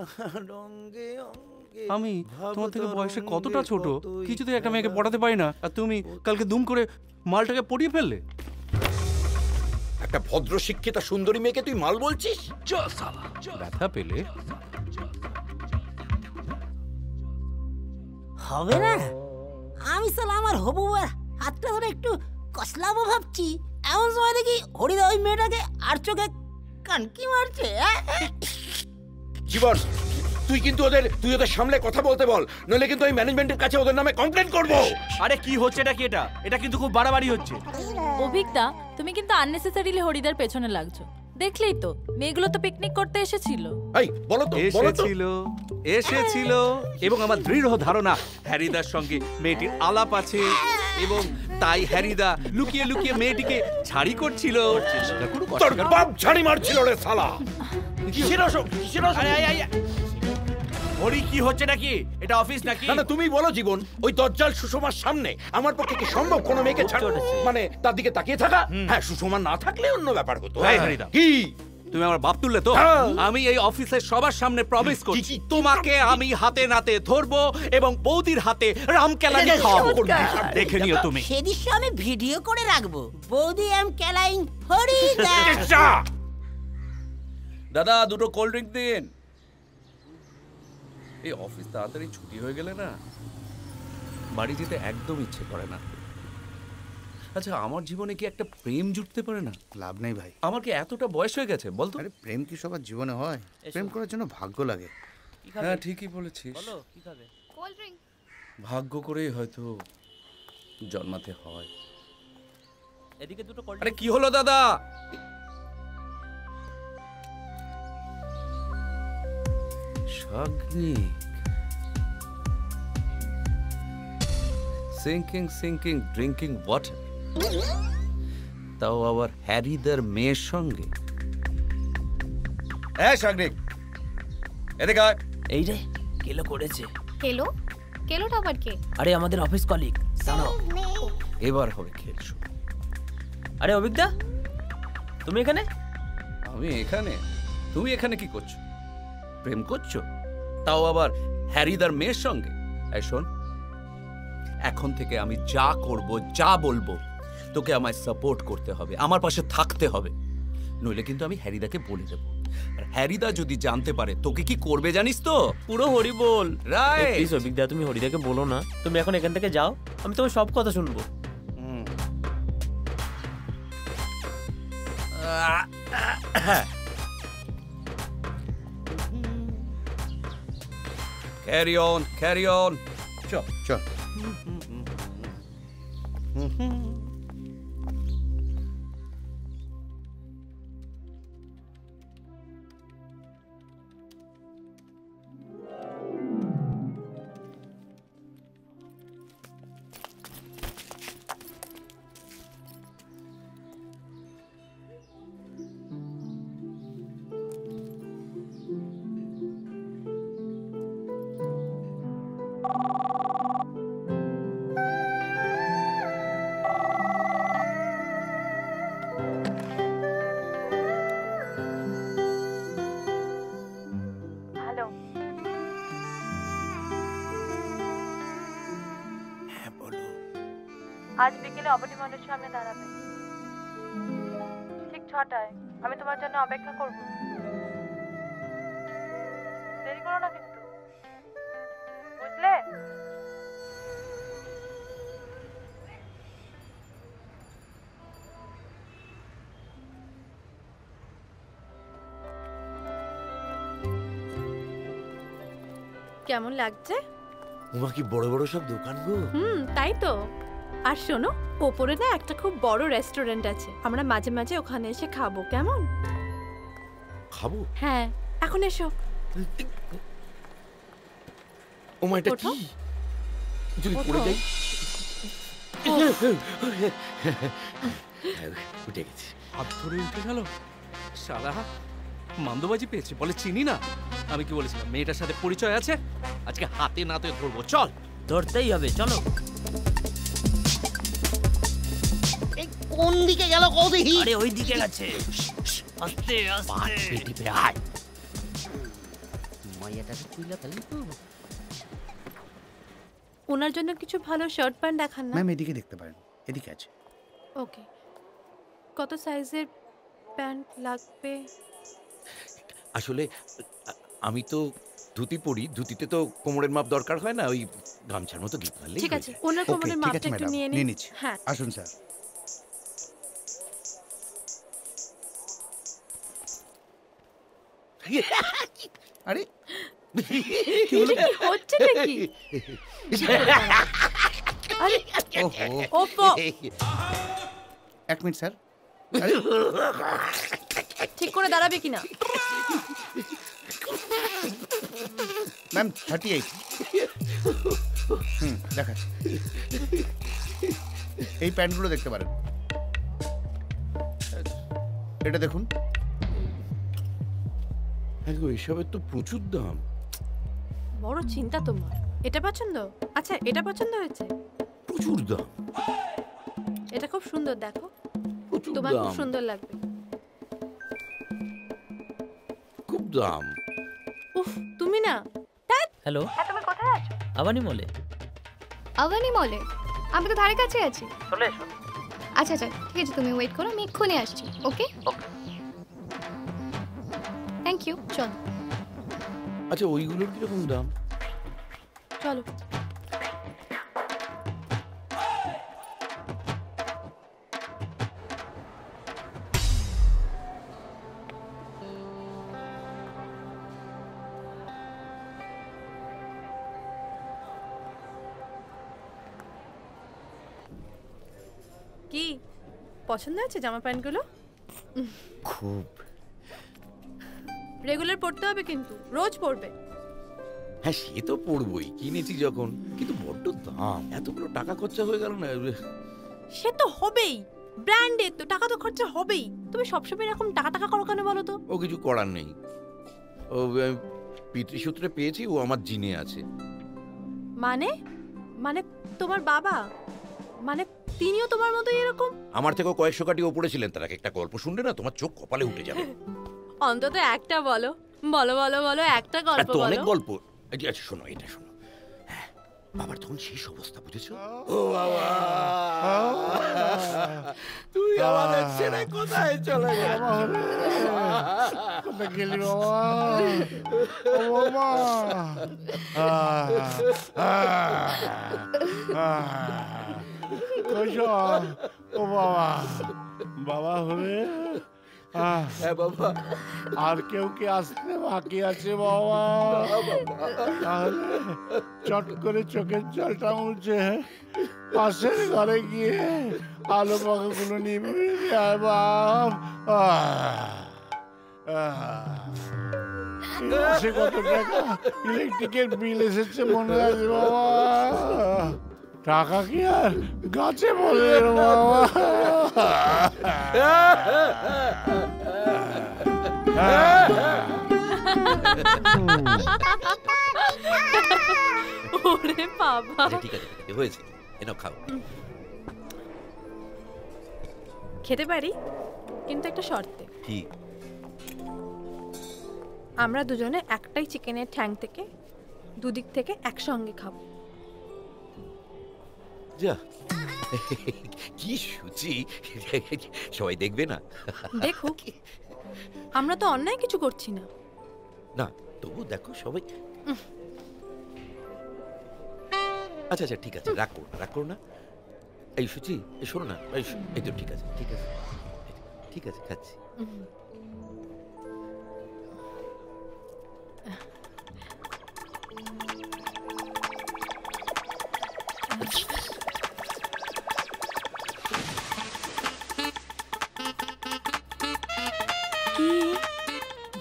আমি তোমার থেকে বয়সে কতটা ছোট, কিছুতেই একটা মেয়েকে পড়াতে পারি না, আর তুমি কালকে দুম করে মালটাকে পড়িয়ে ফেললে। একটা ভদ্র শিক্ষিতা সুন্দরী মেয়েকে তুই মাল বলছিস? ব্যথা পেলে হবে না। আমি সালা আমার হবু হাতটা ধরে একটু কসলাবো ভাবছি, এমন সময় দেখি হরিদা ওই মেয়েটাকে আর চোখে কানকি মারছে। জীবন তুই ওদের সামনে কথা বলতে বল, নইলে কিন্তু আমি ম্যানেজমেন্টের কাছে ওদের নামে কমপ্লেন করব। আরে কি হচ্ছে এটা কিন্তু খুব বাড়াবাড়ি হচ্ছে। অভিকদা তুমি কিন্তু আননেসেসারিলি হরিদার পেছনে লাগছো। দেখলেই তো মেয়েগুলো তো পিকনিক করতে এসেছিল। এই বলো তো এসেছিল এবং আমার দৃঢ় ধারণা হ্যারিদার সঙ্গে মেয়েটির আলাপ আছে, এবং তাই হ্যারিদা লুকিয়ে লুকিয়ে মেয়েটিকে ছাড়ি করছিল। তোর বাপ ছাড়ি মারছিল রে শালা। হরি কি হচ্ছে নাকি? এটা অফিস নাকি? না তুমি বলো জীবন, ওই দজ্জাল সুষমার সামনে আমার পক্ষে কি সম্ভব কোনো মেয়েকে মানে তার দিকে তাকিয়ে থাকা? হ্যাঁ সুষমা না থাকলে অন্য ব্যাপার হতো। কি তুমি আমার বাপ তুললে তো? আমি এই অফিসের সবার সামনে প্রমিস করছি, তোমাকে আমি হাতে নাতে ধরবো এবং বৌদির হাতে রামকেলানি খাওয়াবো। দেখে নিও তুমি। সে দৃশ্য আমি ভিডিও করে রাখবো। বৌদি এম কেলাইং হরিদা। দাদা দুটো কোল্ড ড্রিঙ্ক দিন। এই অফিস তাড়াতাড়ি ছুটি হয়ে গেলে না বাড়ি যেতে একদম ইচ্ছে করে না। আচ্ছা আমার জীবনে কি একটা প্রেম জুটতে পারে না? লাভ নেই ভাই। আমার কি এতটা বয়স হয়ে গেছে বলতো? আরে প্রেম কি সবার জীবনে হয়? প্রেম করার জন্য ভাগ্য লাগে। হ্যাঁ ঠিকই বলেছিস। বলো কি খাবে? Cold drink. ভাগ্য করেই হয়তো জন্মাতে হয়। এদিকে দুটো কোল্ড আরে কি হলো দাদা? Shagnik. Sinking, drinking water. তাও আবার হ্যারিদার মেয়ের সঙ্গে। হ্যাঁ শাগনিক, এদিকে আয়। এই রে কেলো করেছে। কেলোটা আবার কে? আরে আমাদের অফিস কলিগ জানো। এবার হবে খেল শুরু। আরে অভিকদা তুমি এখানে? আমি এখানে? তুমি এখানে কি করছো? প্রেম করছো? তাও আবার হ্যারিদার মেয়ের সঙ্গে? এই শোন, এখন থেকে আমি যা করব যা বলবো তোকে আমায় সাপোর্ট করতে হবে, আমার পাশে থাকতে হবে, নইলে কিন্তু আমি হ্যারিদাকে বলে দেব। আর হ্যারিদা যদি জানতে পারে তোকে কি করবে জানিস তো? পুরো হরি বল। রাইট। প্লিজ অভিকদা তুমি হরিদাকে বলো না, তুমি এখন এখান থেকে যাও, আমি তোমার সব কথা শুনবো। Carry on. চল। আজ বিকেলে অবনিমলের সামনে দাঁড়াবে, ঠিক 6টায়। আমি তোমার জন্য অপেক্ষা করব, দেরি করো না কিন্তু, বুঝলে? কেমন লাগছে? উমা কি বড় বড় সব দোকান গো। তাই তো। আর শোনো, ওপরে না একটা খুব বড় রেস্টুরেন্ট আছে, আমরা মাঝে মাঝে ওখানে এসে খাবো, কেমন? খাবো? হ্যাঁ, এখন এসো। ওমা এটা কি? যদি পড়ে যাই। উঠে গেছি। হাত ধরে উঠে গেল শালা, মান্দবাজি পেয়েছে বলে চিনি না। আমি কি বলেছিলাম মেয়েটার সাথে পরিচয় আছে? আজকে হাতে নাতে ধরবো, চল। ধরতেই হবে, চলো। কোন দিকে গেল কৌদিহি? আরে ওই দিকে গেছে। আস্তে আস্তে টিপে আয়। মাইয়াটাকে তুইলা ফেলি তো। ওনার জন্য কিছু ভালো শার্ট প্যান্ট দেখান না। ম্যাম এদিকে দেখতে পারেন, এদিকে আছে। ওকে, কত সাইজের প্যান্ট লাগবে? আসলে আমি তো ধুতি পরি, ধুতিতে তো কোমরের মাপ দরকার হয় না, ওই গামছার মতো গিট মারলেই। ঠিক আছে, ওনার কোমরের মাপটা একটু নিয়ে নিন। নিচ্ছি। হ্যাঁ, আসুন স্যার। আরে কি হচ্ছে নাকি? আরে ওহো, এক মিনিট স্যার। ঠিক করে দাঁড়াবে কিনা? ম্যাম 38। দেখাচ্ছি, এই প্যান্টগুলো দেখতে পারেন। এটা দেখুন। এসবের তো প্রচুর দাম। বড় চিন্তা তোমার। এটা পছন্দ? আচ্ছা, এটা পছন্দ হয়েছে? প্রচুর দাম। এটা খুব সুন্দর, দেখো, তোমার খুব সুন্দর লাগবে। খুব দাম। উফ, তুমি না। হ্যালো, তুমি কোথায় আছো? আবানি মলে। আবানি মলে? আমি তো ধারে কাছে আছি। চলে এসো। আচ্ছা আচ্ছা, ঠিক আছে, তুমি ওয়েট করো, আমি এক্ষুনি আসছি। ওকে ওকে, থ্যাংক ইউ। চল। আচ্ছা, ওইগুলোর কিরকম দাম? চলো। কি পছন্দ আছে জামা প্যান্টগুলো? খুব। রেগুলার পরতে হবে কিন্তু, রোজ পরবে। হ্যাঁ, সে তো পড়বই, কিনেছি যখন। কিন্তু বড্ড দাম, এতগুলো টাকা খরচা হয়ে গেল না। সে তো হবেই, ব্র্যান্ডের তো টাকা তো খরচা হবেই। তুমি সবসময় এরকম টাকা টাকা করো কেন বলো তো? ও কিছু করার নেই, ও পিতৃসূত্রে পেয়েছি, ও আমার জিনে আছে। মানে মানে তোমার বাবা, মানে তিনিও তোমার মতোই এরকম? আমার থেকেও কয়েকশো কাটি ওপরে ছিলেন। তার একটা গল্প শুনলে না তোমার চোখ কপালে উঠে যাবে। অন্তত একটা বলো, বলো বলো বলো, একটা গল্প তো বলো। অনেক গল্প। আচ্ছা শোনো, এটা শোনো। হ্যাঁ, বাবার তখন শেষ অবস্থা, বুঝেছো? ও বাবা, তুই আমাদের ছেড়ে কোথায় চলে গেলি? কোথায় গেলি বাবা? ও বাবা, ও বাবা, বাবা হলে হ্যাঁ বাবা। আর কেউ কি আসতে বাকি আছে বাবা? তাহলে চট করে চোখের জলটা মুছে পাশের ঘরে গিয়ে আলো পাখাগুলো নিভিয়ে দেয় বাপ। সে কত টাকা ইলেকট্রিকের বিল এসেছে মনে আছে বাবা? টাকা কি আর গাছে বলে বাবা? ওরে বাবা। ঠিক আছে, হয়েছে, এনাও খাও। খেতে পারি, কিন্তু একটা শর্তে। ঠিক। আমরা দুজনে একটাই চিকেনের ঠ্যাং থেকে দুদিক থেকে একসঙ্গে খাবো। যা কি সুচি, সবাই দেখবে না? দেখো, আমরা তো অন্যায় কিছু করছি না। না তবু দেখো সবাই। আচ্ছা আচ্ছা ঠিক আছে, রাগ করো না, রাগ করো না। এই সুচি, এই শোনো না, এই তো ঠিক আছে, ঠিক আছে, ঠিক আছে, খাচ্ছি।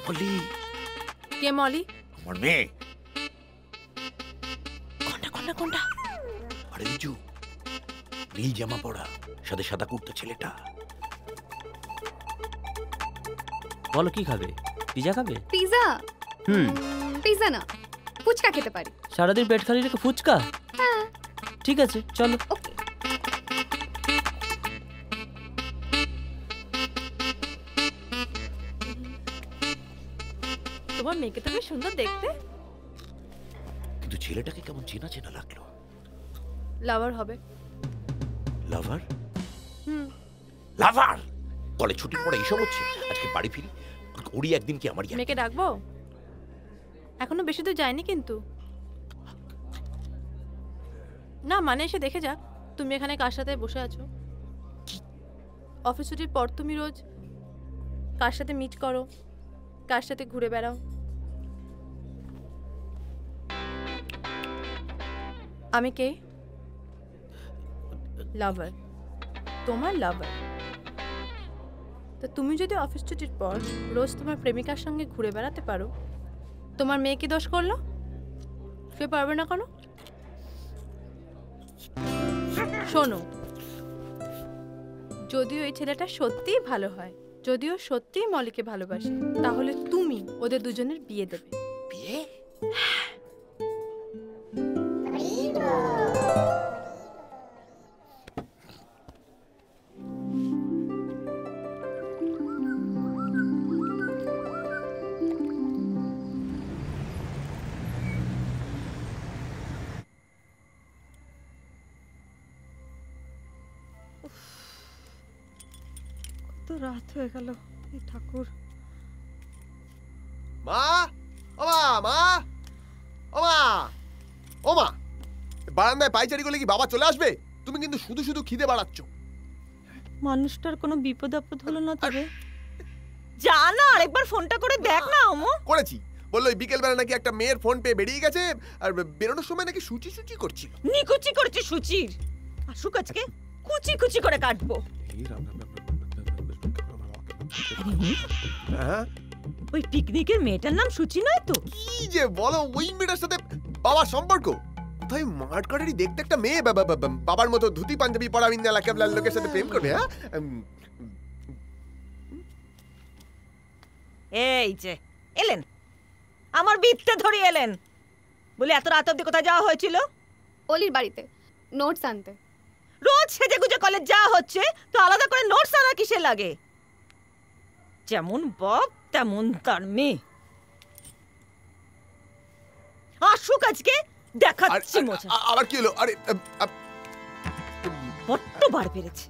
মলি, কে মলি? আমার মেয়ে। কোনটা কোনটা কোনটা? আরে বিজু, নীল জামা পরা, সাদা সাদা কুর্তা ছেলেটা। বলো কি খাবে? পিজা খাবে? পিজা? পিজা না, ফুচকা খেতে পারি। সারাদিন পেট খালি রেখে ফুচকা? হ্যাঁ ঠিক আছে, চলো। তোমার মেয়েকে তো বেশ সুন্দর দেখতে। কিন্তু ছেলেটাকে কেমন চেনা চেনা লাগলো। লাভার হবে। লাভার? লাভার? কলেজ ছুটির পরে এসব হচ্ছে? আজকে বাড়ি ফিরি, ওরই একদিন কি আমারই? মেয়েকে ডাকবো? এখনো বেশি দূর যায়নি কিন্তু। না মানে এসে দেখে যাক তুমি এখানে কার সাথে বসে আছো। অফিস ছুটির পর তুমি রোজ কার সাথে মিট করো, কার সাথে ঘুরে বেড়াও। আমি কে? লাভার, তোমার লাভার। তো তুমি যদি অফিস ছুটির পর রোজ তোমার প্রেমিকার সঙ্গে ঘুরে বেড়াতে পারো, তোমার মেয়ে কি দোষ করলো? সে পারবে না কেন? শোনো, যদিও এই ছেলেটা সত্যিই ভালো হয়, যদিও সত্যিই মলিকে ভালোবাসে, তাহলে তুমি ওদের দুজনের বিয়ে দেবে। বিয়ে? তো রাত হয়ে গেল, এই ঠাকুর। মা, ও মা, মা, ও মা, ও মা, বারান্দায় পায়চারি করলে কি বাবা চলে আসবে? তুমি কিন্তু শুধু শুধু খিদে বাড়াচ্ছ। মানুষটার কোনো বিপদ আপদ হলো না তবে? যা না, আরেকবার ফোনটা করে দেখ না। ওমো করেছি, বললো বিকেল বেলা নাকি একটা মেয়ের ফোন পেয়ে বেরিয়ে গেছে, আর বেরোনোর সময় নাকি সুচি সুচি করছিল। নিকুচি করছে সুচির। আসুক আজকে কুচি কুচি করে কাটবো। ওই পিকনিকের মেয়েটার নাম সুচি নয় তো? কি যে বলো, ওই মেয়েটার সাথে বাবার সম্পর্ক? কোথায় মার্কেটেরই দেখতে একটা মেয়ে বাবার মতো ধুতি পাঞ্জাবি পরা মিন্দালা কেবলার লোকের সাথে প্রেম করবে? হ্যাঁ, এই যে এলেন, আমার বিত্তে ধরে এলেন। বলে এত রাত অব্দি কোথায় যাওয়া হয়েছিল? অলির বাড়িতে নোটস আনতে। রোজ সেজে গুজে কলেজ যাওয়া হচ্ছে, তো আলাদা করে নোটস আনা কিসে লাগে? যেমন বাপ তেমন তার মেয়ে। আসুক আজকে দেখাচ্ছি মজা। আবার কি হলো? আরে বড্ড বার বেড়েছে,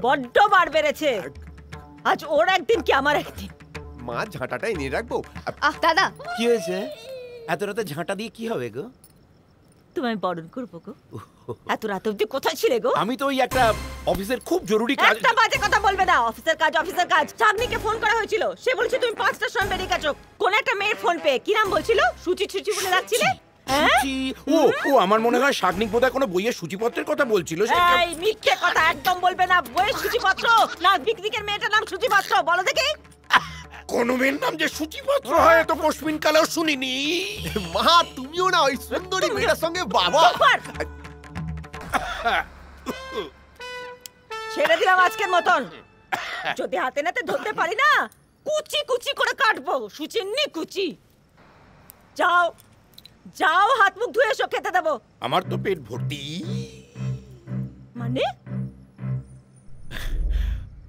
বড্ড বার বেড়েছে। আজ ওর একদিন কি আমার একদিন। মা, ঝাঁটাটাই নিয়ে রাখবো। দাদা কি হয়েছে? এত রাতে ঝাঁটা দিয়ে কি হবে গো? তোমায় বরণ করবো গো। এত রাত অবধি কোথায় ছিলে গো? আমি তো ওই একটা অফিসের খুব জরুরি কাজ। একটা বাজে কথা বলবে না। অফিসের কাজ অফিসের কাজ। চাঁদনিকে ফোন করা হয়েছিল, সে বলেছে তুমি 5টার সময় বেরিয়ে গেছো। কোন একটা মেয়ের ফোন পেয়ে কি নাম বলছিল? সুচি সুচি বলে ডাকছিলে। ও আমার মনে হয় শাগনিক বোধহয় কোনো বইয়ের সূচিপত্রের কথা বলছিল। এই মিথ্যে কথা একদম বলবে না। বইয়ের সূচিপত্র না, পিকনিকের মেয়েটার নাম সূচিপত্র। বলো দেখি কোন মেয়ের নাম যে সূচিপত্র হয় তো কোশ্মিন কালেও শুনিনি। মা, তুমিও না ওই সুন্দরী মেয়েটার সঙ্গে বাবা। ছেড়ে দিলাম আজকের মতন। যদি হাতে নাতে ধরতে পারি না, কুচি কুচি করে কাটবো। সুচিন্নি কুচি। যাও যাও, হাত মুখ ধুয়ে এসো, খেতে দেবো। আমার তো পেট ভর্তি। মানে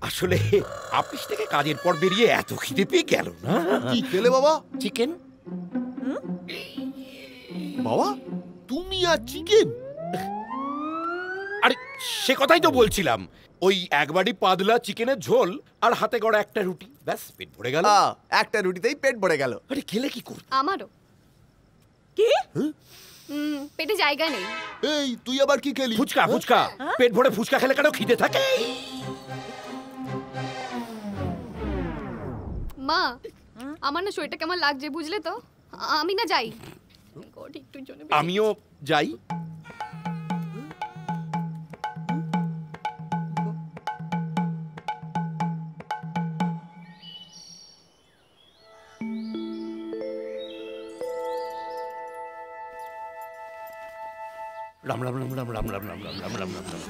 আসলে অফিস থেকে কাজের পর বেরিয়ে এত খিদে পেয়ে গেল না। কি খেলে বাবা? চিকেন। বাবা, তুমি আর চিকেন? আরে সে কথাই তো বলছিলাম, ওই একবারই পাতলা চিকেনের ঝোল আর হাতে গড়া একটা রুটি, ব্যাস পেট ভরে গেল। একটা রুটিতেই পেট ভরে গেল। আরে খেলে কি করব? আমারও। কি? পেটে জায়গা নেই। এই তুই আবার কি খেলি? ফুচকা ফুচকা, পেট ভরে ফুচকা খেলে কেন খিদে থাকে? মা, আমার না শরীরটা কেমন লাগছে বুঝলে তো, আমি না যাই। একটুর জন্য আমিও যাই। রাম রাম রাম রাম রাম রাম রাম রাম রাম রাম রাম রাম।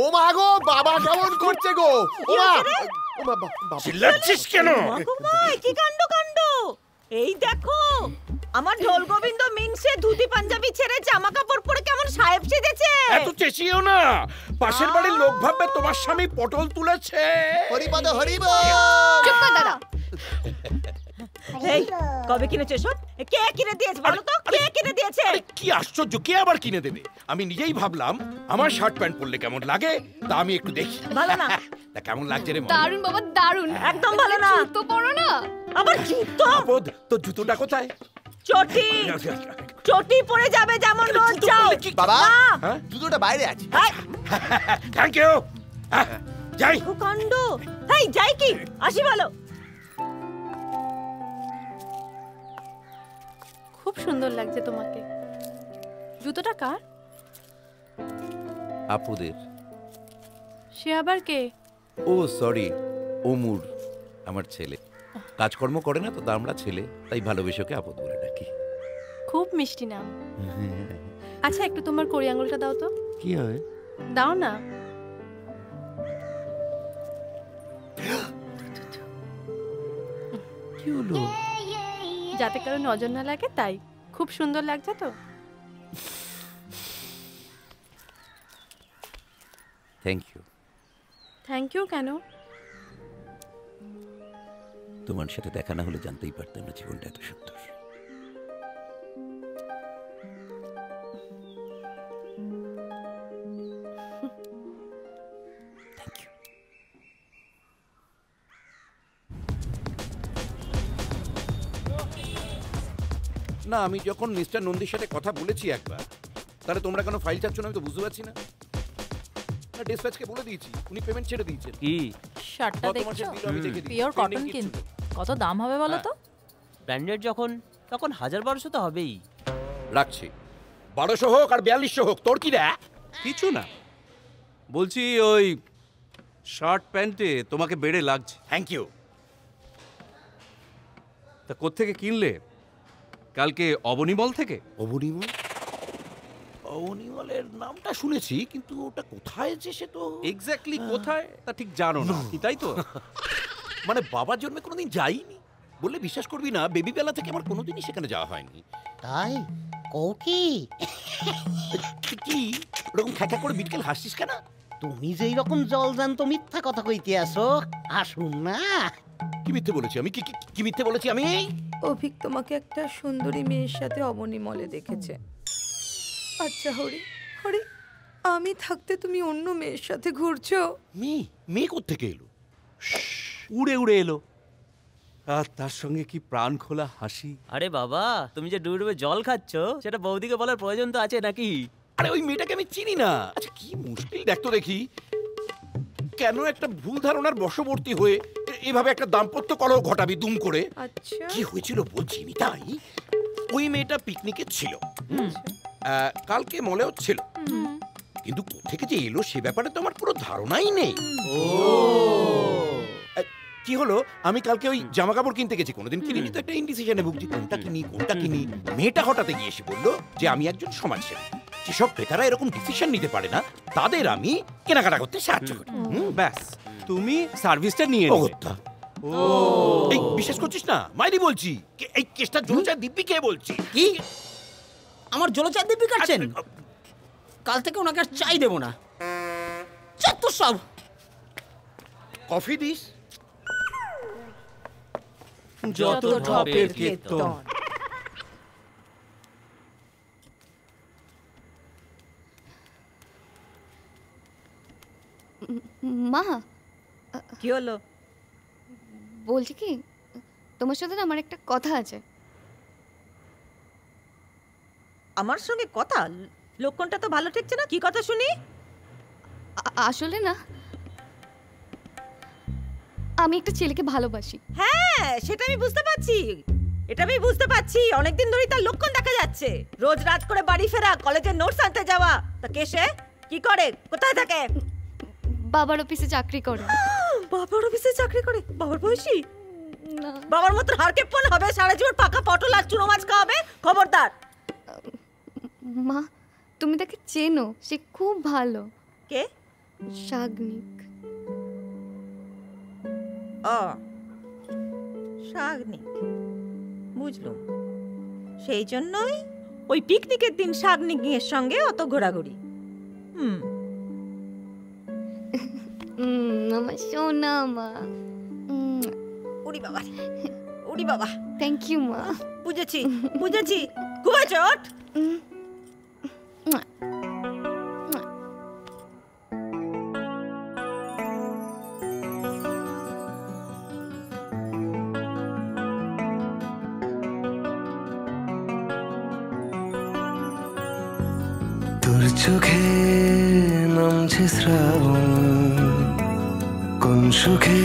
ও মা গো, বাবা কেমন করছে গো? ও মা, ও মা, চিল্লাচ্ছিস কেন? কি কাণ্ড কাণ্ড! এই দেখো, আমার ঢোল গোবিন্দ মিনসে ধুতি পাঞ্জাবি ছেড়ে জামা কাপড় পরে কেমন সাহেব সেজেছে। এত চেঁচিও না, পাশের বাড়ির লোক ভাববে তোমার স্বামী পটল তুলেছে। হরিপদ হরিব। চুপ কর দাদা। এই কবে কিনেছে সব? কে কিনে দিয়েছে বলো তো? কে কিনে দিয়েছে? কি আশ্চর্য, কে আবার কিনে দেবে? আমি নিজেই ভাবলাম আমার শার্ট প্যান্ট পরলে কেমন লাগে, তা আমি একটু দেখি। ভালো না। তা কেমন লাগছে রে? দারুণ বাবা, দারুণ। একদম ভালো না। জুতো পরো না। আবার জুতো? আপদ, তো জুতোটা কোথায়? চটি চটি পরে যাবে যেমন রোজ যাও। বাবা, জুতোটা বাইরে আছে। Thank you. যাই। কাণ্ড। এই যাই কি? আসি বলো। খুব সুন্দর লাগছে তোমাকে। জুতোটা কার? আপুদের। সে আবার কে? ও সরি, ওমুর, আমার ছেলে। কাজকর্ম করে না তো, আমরা ছেলে, তাই ভালোবেসে ওকে আপদ বলে ডাকি। খুব মিষ্টি নাম। আচ্ছা, একটু তোমার কড়ি আঙুলটা দাও তো। কি হয়? দাও না। কি হলো? যাতে কারো নজর না লাগে তাই। খুব সুন্দর লাগছে তো। Thank you. থ্যাংক ইউ কেন? তোমার সাথে দেখা না হলে জানতেই পারতাম না জীবনটা এত সুন্দর। না, আমি যখন মিস্টার নন্দীর সাথে কথা বলেছি একবার, তাহলে তোমরা কেন ফাইল চাচ্ছ না আমি তো বুঝতে পারছি না। ডিসপ্যাচকে বলে দিয়েছি, উনি পেমেন্ট ছেড়ে দিয়েছেন। কি শার্টটা দেখছো? পিওর কটন কিন্তু কত দাম হবে বলো তো? ব্র্যান্ডেড যখন তখন 1000-1200 তো হবেই। রাখছি। 1200 হোক আর 4200 হোক, তোর কি রে? কিছু না, বলছি ওই শার্ট প্যান্টে তোমাকে বেড়ে লাগছে। Thank you. তা কোত্থেকে কিনলে? কালকে অবনীমল থেকে? অবনীমল? অবনীমলের নামটা শুনেছি, কিন্তু ওটা কোথায় যে সে তো এক্স্যাক্টলি কোথায় তা ঠিক জানো না, তাই তো? মানে বাবার জন্মে কোনোদিন যাইনি বললে বিশ্বাস করবি না, বেবি বেলা থেকে আমার কোনোদিনই সেখানে যাওয়া হয়নি। তাই কি কি ওরকম খ্যাঁকা করে বিটকেল হাসছিস কেন? তুমি যেই রকম জলজান্ত মিথ্যা কথা কইতে আসো, আসুন না। কি মিথ্যে বলেছি আমি? কি মিথ্যে বলেছি আমি? অভিক তোমাকে একটা সুন্দরী মেয়ের সাথে অবনীমলে দেখেছে। আচ্ছা হরি, হরি, আমি থাকতে তুমি অন্য মেয়ের সাথে ঘুরছো? মেয়ে কোত্থেকে এলো? উড়ে উড়ে এলো, আর তার সঙ্গে কি প্রাণ খোলা হাসি। আরে বাবা, তুমি যে ডুবে ডুবে জল খাচ্ছ সেটা বৌদিকে বলার প্রয়োজন তো আছে নাকি? আরে ওই মেয়েটাকে আমি চিনি না। আচ্ছা কি মুশকিল দেখতো দেখি, কেন একটা ভুল ধারণার বশবর্তী হয়ে এভাবে একটা দাম্পত্য কলহ ঘটাবি দুম করে? আচ্ছা কি হয়েছিল বলছি তাই। ওই মেয়েটা পিকনিকে ছিল, কালকে মলেও ছিল, কিন্তু কোথেকে যে এলো সে ব্যাপারে তো আমার পুরো ধারণাই নেই। কি হলো, আমি কালকে ওই জামা কাপড় কিনতে গেছি, কোনোদিন কিনিনি তো, একটা ইনডিসিশনে ভুগছি কোনটা কিনি। মেয়েটা হঠাৎ গিয়ে এসে বললো যে আমি একজন সমাজসেবী, যেসব ক্রেতারা এরকম ডিসিশন নিতে পারে না তাদের আমি কেনাকাটা করতে সাহায্য করি। ব্যাস, তুমি সার্ভিসটা নিয়ে অগত্যা। এই বিশ্বাস করছিস না? মাইরি বলছি, এই কেসটা জলচার দিব্যি কে বলছি। কি আমার জলচার দিব্যি কাটছেন? কাল থেকে ওনাকে আর চাই দেব না। তো সব কফি দিস। যত ঢপের কীর্তন। মা কি হলো? বলছি কি, তোমার সাথে না আমার একটা কথা আছে। আমার সঙ্গে কথা? লক্ষণটা তো ভালো ঠেকছে না। কি কথা শুনি? আসলে না, আমি একটা ছেলেকে ভালোবাসি। হ্যাঁ, সেটা আমি বুঝতে পারছি। এটা আমি বুঝতে পারছি। অনেকদিন ধরেই তার লক্ষণ দেখা যাচ্ছে। রোজ রাত করে বাড়ি ফেরা, কলেজের নোটস আনতে যাওয়া। তা কে সে? কি করে? কোথায় থাকে? বাবার অফিসে চাকরি করে। বাবার অফিসে চাকরি করে? বাবার বয়সী? বাবার মতো হারকেপন হবে, সারা জীবন পাকা পটল আর চুনো মাছ খাওয়াবে। খবরদার। মা, তুমি তাকে চেনো, সে খুব ভালো। কে? শাগনিক। শাগনিক, বুঝলুম। সেই জন্যই ওই পিকনিকের দিন শাগনিকের সঙ্গে অত ঘোরাঘুরি। আমার সোনা মা। উড়ি বাবা, উড়ি বাবা। থ্যাংক ইউ মা। বুঝেছি, বুঝেছি। ঘুমাচ্ছে, ওঠ। তোর চোখে নামছে শ্রাবণ, কোন সুখে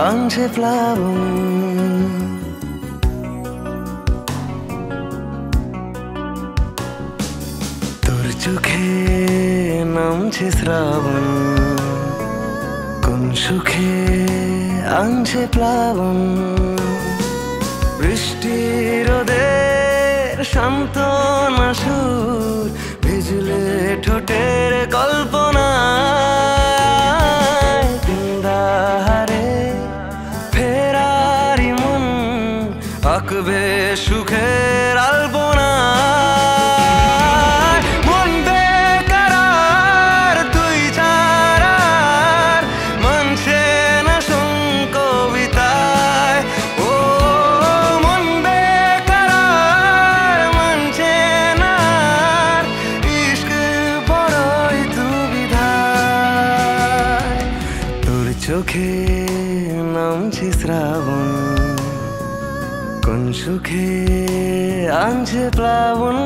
আনছে প্লাবন। তোর চোখে নামছে শ্রাবণ, কোন সুখে আনছে প্লাবন। বৃষ্টি রোদের সান্ত্বনা সুর, ভিজলে ঠোঁটের কল্পনা। দিনদাহারে ফেরারি মন আঁকবে সুখের আলপনা। মন বেকার তুই ছাড়ার মানছে না কবিতায়। ও মন বেকার মানছে না, ইশক বড়ই দুবিধায়। তোর চোখে নামছে শ্রাবণ, কোন সুখে আনছে প্লাবন।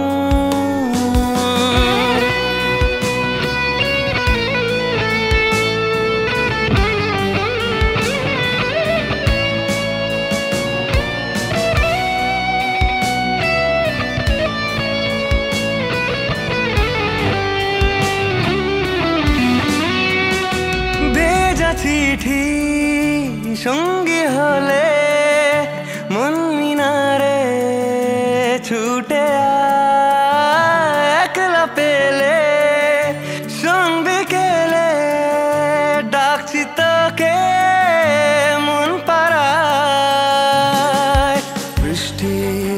ভেজা চিঠি সঙ্গী হলে মন মিনারে ছুটে আয়। একলা পেলে শোন বিকেলে ডাকছি তোকে মন পাড়ায়। বৃষ্টি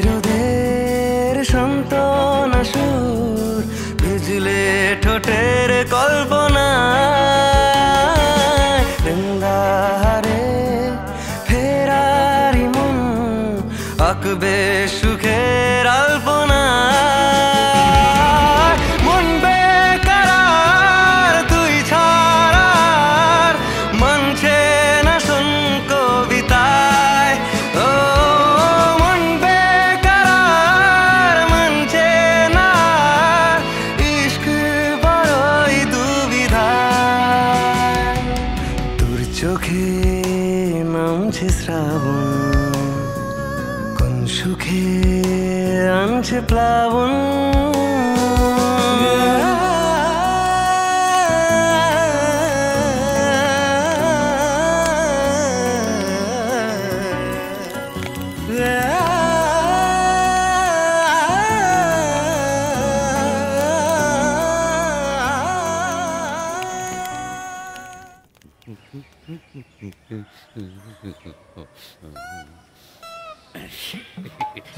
রোদের সান্ত্বনা সুর, ভিজলে ঠোঁটের কল্পনা। দিনদাহারে ফেরারি মন আঁকবে সুখের আলপনা। মন বেকার তুই ছাড়ার মানছে না কবিতায়। ও মন বেকার মানছে না, ইশক বড়ই দুবিধায়। তোর চোখে নামছে শ্রাবণ, কোন সুখে আনছে প্লাবন।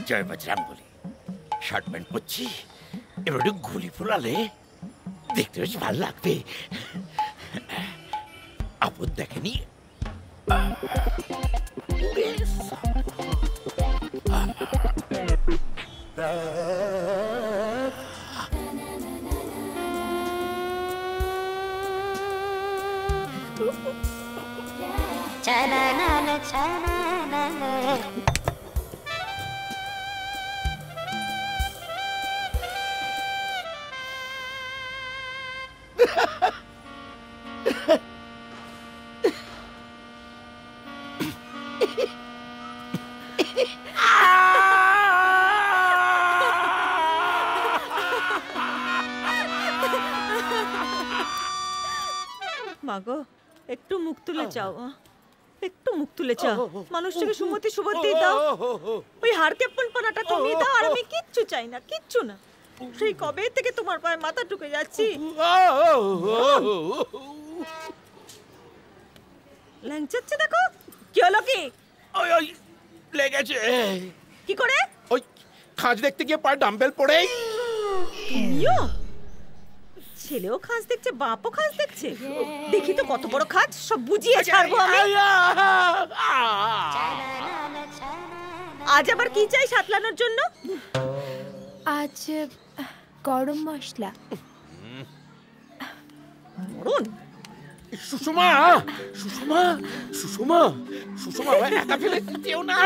জয় বজরঙ্গবলী। শার্ট প্যান্ট পরছি, এবার একটু গুলি ফোলালে দেখতে বেশ ভালো লাগবে। আপদ দেখেনি। মাগো একটু মুখ তুলে চাও, একটু মুখ তুলে চাও, মানুষটাকে সুমতি সুবতি দাও, ওই হাড়কেপ্পন পানাটা কমিয়ে দাও। আর আমি কিচ্ছু চাই না, কিচ্ছু না। সেই কবে থেকে তোমার পায়ে মাথা ঢুকে যাচ্ছি। ল্যাংচাচ্ছে দেখো। কি হলো? কি ওই লেগেছে। কি করে? ওই খাঁজ দেখতে গিয়ে পায়ে ডাম্বেল পড়ে। তুমিও? ছেলেও খাঁজ দেখছে, বাপও খাঁজ দেখছে। দেখি তো কত বড় খাঁজ, সব বুঝিয়ে ছাড়বো আমি। আজ আবার কি চাই সাতলানোর জন্য? আজ গরম মশলা। মরণ। সুষমা, সুষমা, সুষমা, সুষমা, একা ফেলে দিও না।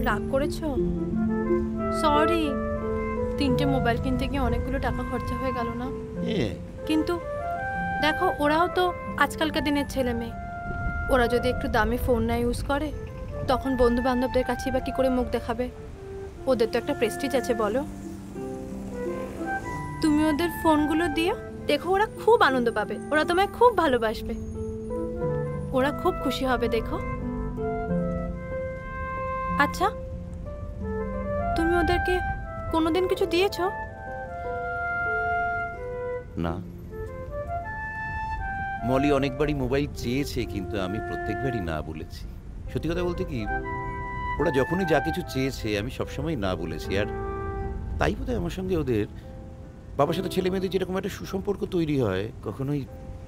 রাগ করেছো? সরি, 3টে মোবাইল কিনতে গিয়ে অনেকগুলো টাকা খরচা হয়ে গেল না? কিন্তু দেখো, ওরাও তো আজকালকার দিনের ছেলে মেয়ে। ওরা যদি একটু দামি ফোন না ইউজ করে, তখন বন্ধু বান্ধবদের কাছে বা কি করে মুখ দেখাবে? ওদের তো একটা প্রেস্টিজ আছে, বলো। তুমি ওদের ফোনগুলো দিও, দেখো ওরা খুব আনন্দ পাবে, ওরা তোমায় খুব ভালোবাসবে, ওরা খুব খুশি হবে, দেখো। আচ্ছা, তুমি ওদেরকে কোনোদিন কিছু দিয়েছো? না, মলি অনেকবারই মোবাইল চেয়েছে, কিন্তু আমি প্রত্যেকবারই না বলেছি। সত্যি কথা বলতে কি, ওরা যখনই যা কিছু চেয়েছে আমি সবসময় না বলেছি। আর তাই বোধহয় আমার সঙ্গে ওদের বাবার সাথে ছেলে মেয়েদের যেরকম একটা সুসম্পর্ক তৈরি হয়, কখনোই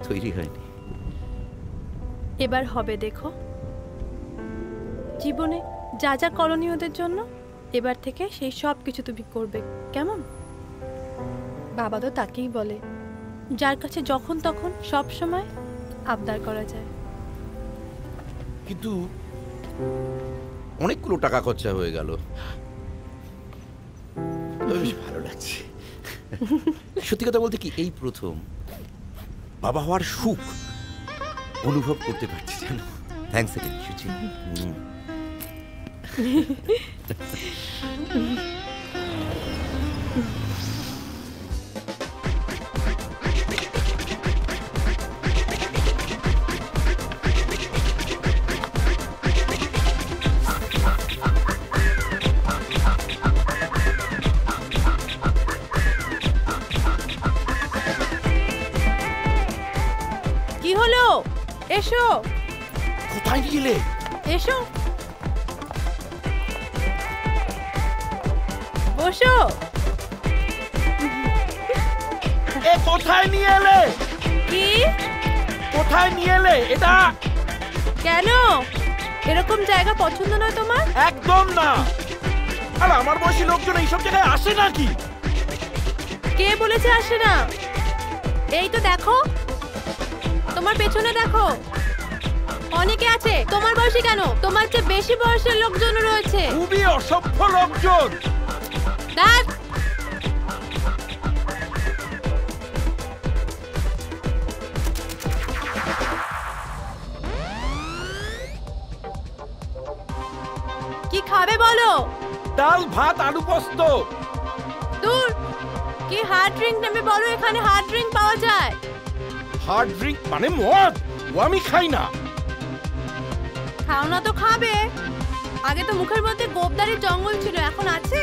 তৈরি হয়নি। এবার হবে, দেখো। জীবনে যা যা করণীয় ওদের জন্য, এবার থেকে সেই সব কিছু তুমি করবে, কেমন? বাবা তো তাকেই বলে, যার কাছে যখন তখন সব সময় আবদার করা যায়। কিন্তু অনেকগুলো টাকা খরচা হয়ে গেল, বেশ ভালো লাগছে। সত্যি কথা বলতে কি, এই প্রথম বাবা হওয়ার সুখ অনুভব করতে পারছি, জানো। থ্যাঙ্কস এগেইন সুচি। কি হলো? এসো। কোথায় গেলে? এসো, বসো। এ কোথায় নিয়ে এলে? কি? কোথায় নিয়ে এলে এটা? কেন? এরকম জায়গা পছন্দ নয় তোমার? একদম না। আর আমার বয়সী লোকজন এইসব জায়গায় আসে নাকি? কে বলেছে আসে না? এই তো দেখো, তোমার পেছনে দেখো, অনেকে আছে। তোমার বয়সী কেন, তোমার চেয়ে বেশি বয়সের লোকজন রয়েছে। খুবই অসভ্য লোকজন। দেখ, কি খাবে বলো? ডাল ভাত আলু পোস্ত। দূর, কি হার্ড ড্রিঙ্ক নেবে বলো? এখানে হার্ড ড্রিঙ্ক পাওয়া যায়। হার্ড ড্রিঙ্ক মানে মদ? ও আমি খাই না। খাও না তো খাবে। আগে তো মুখের মধ্যে গোবদারির জঙ্গল ছিল, এখন আছে?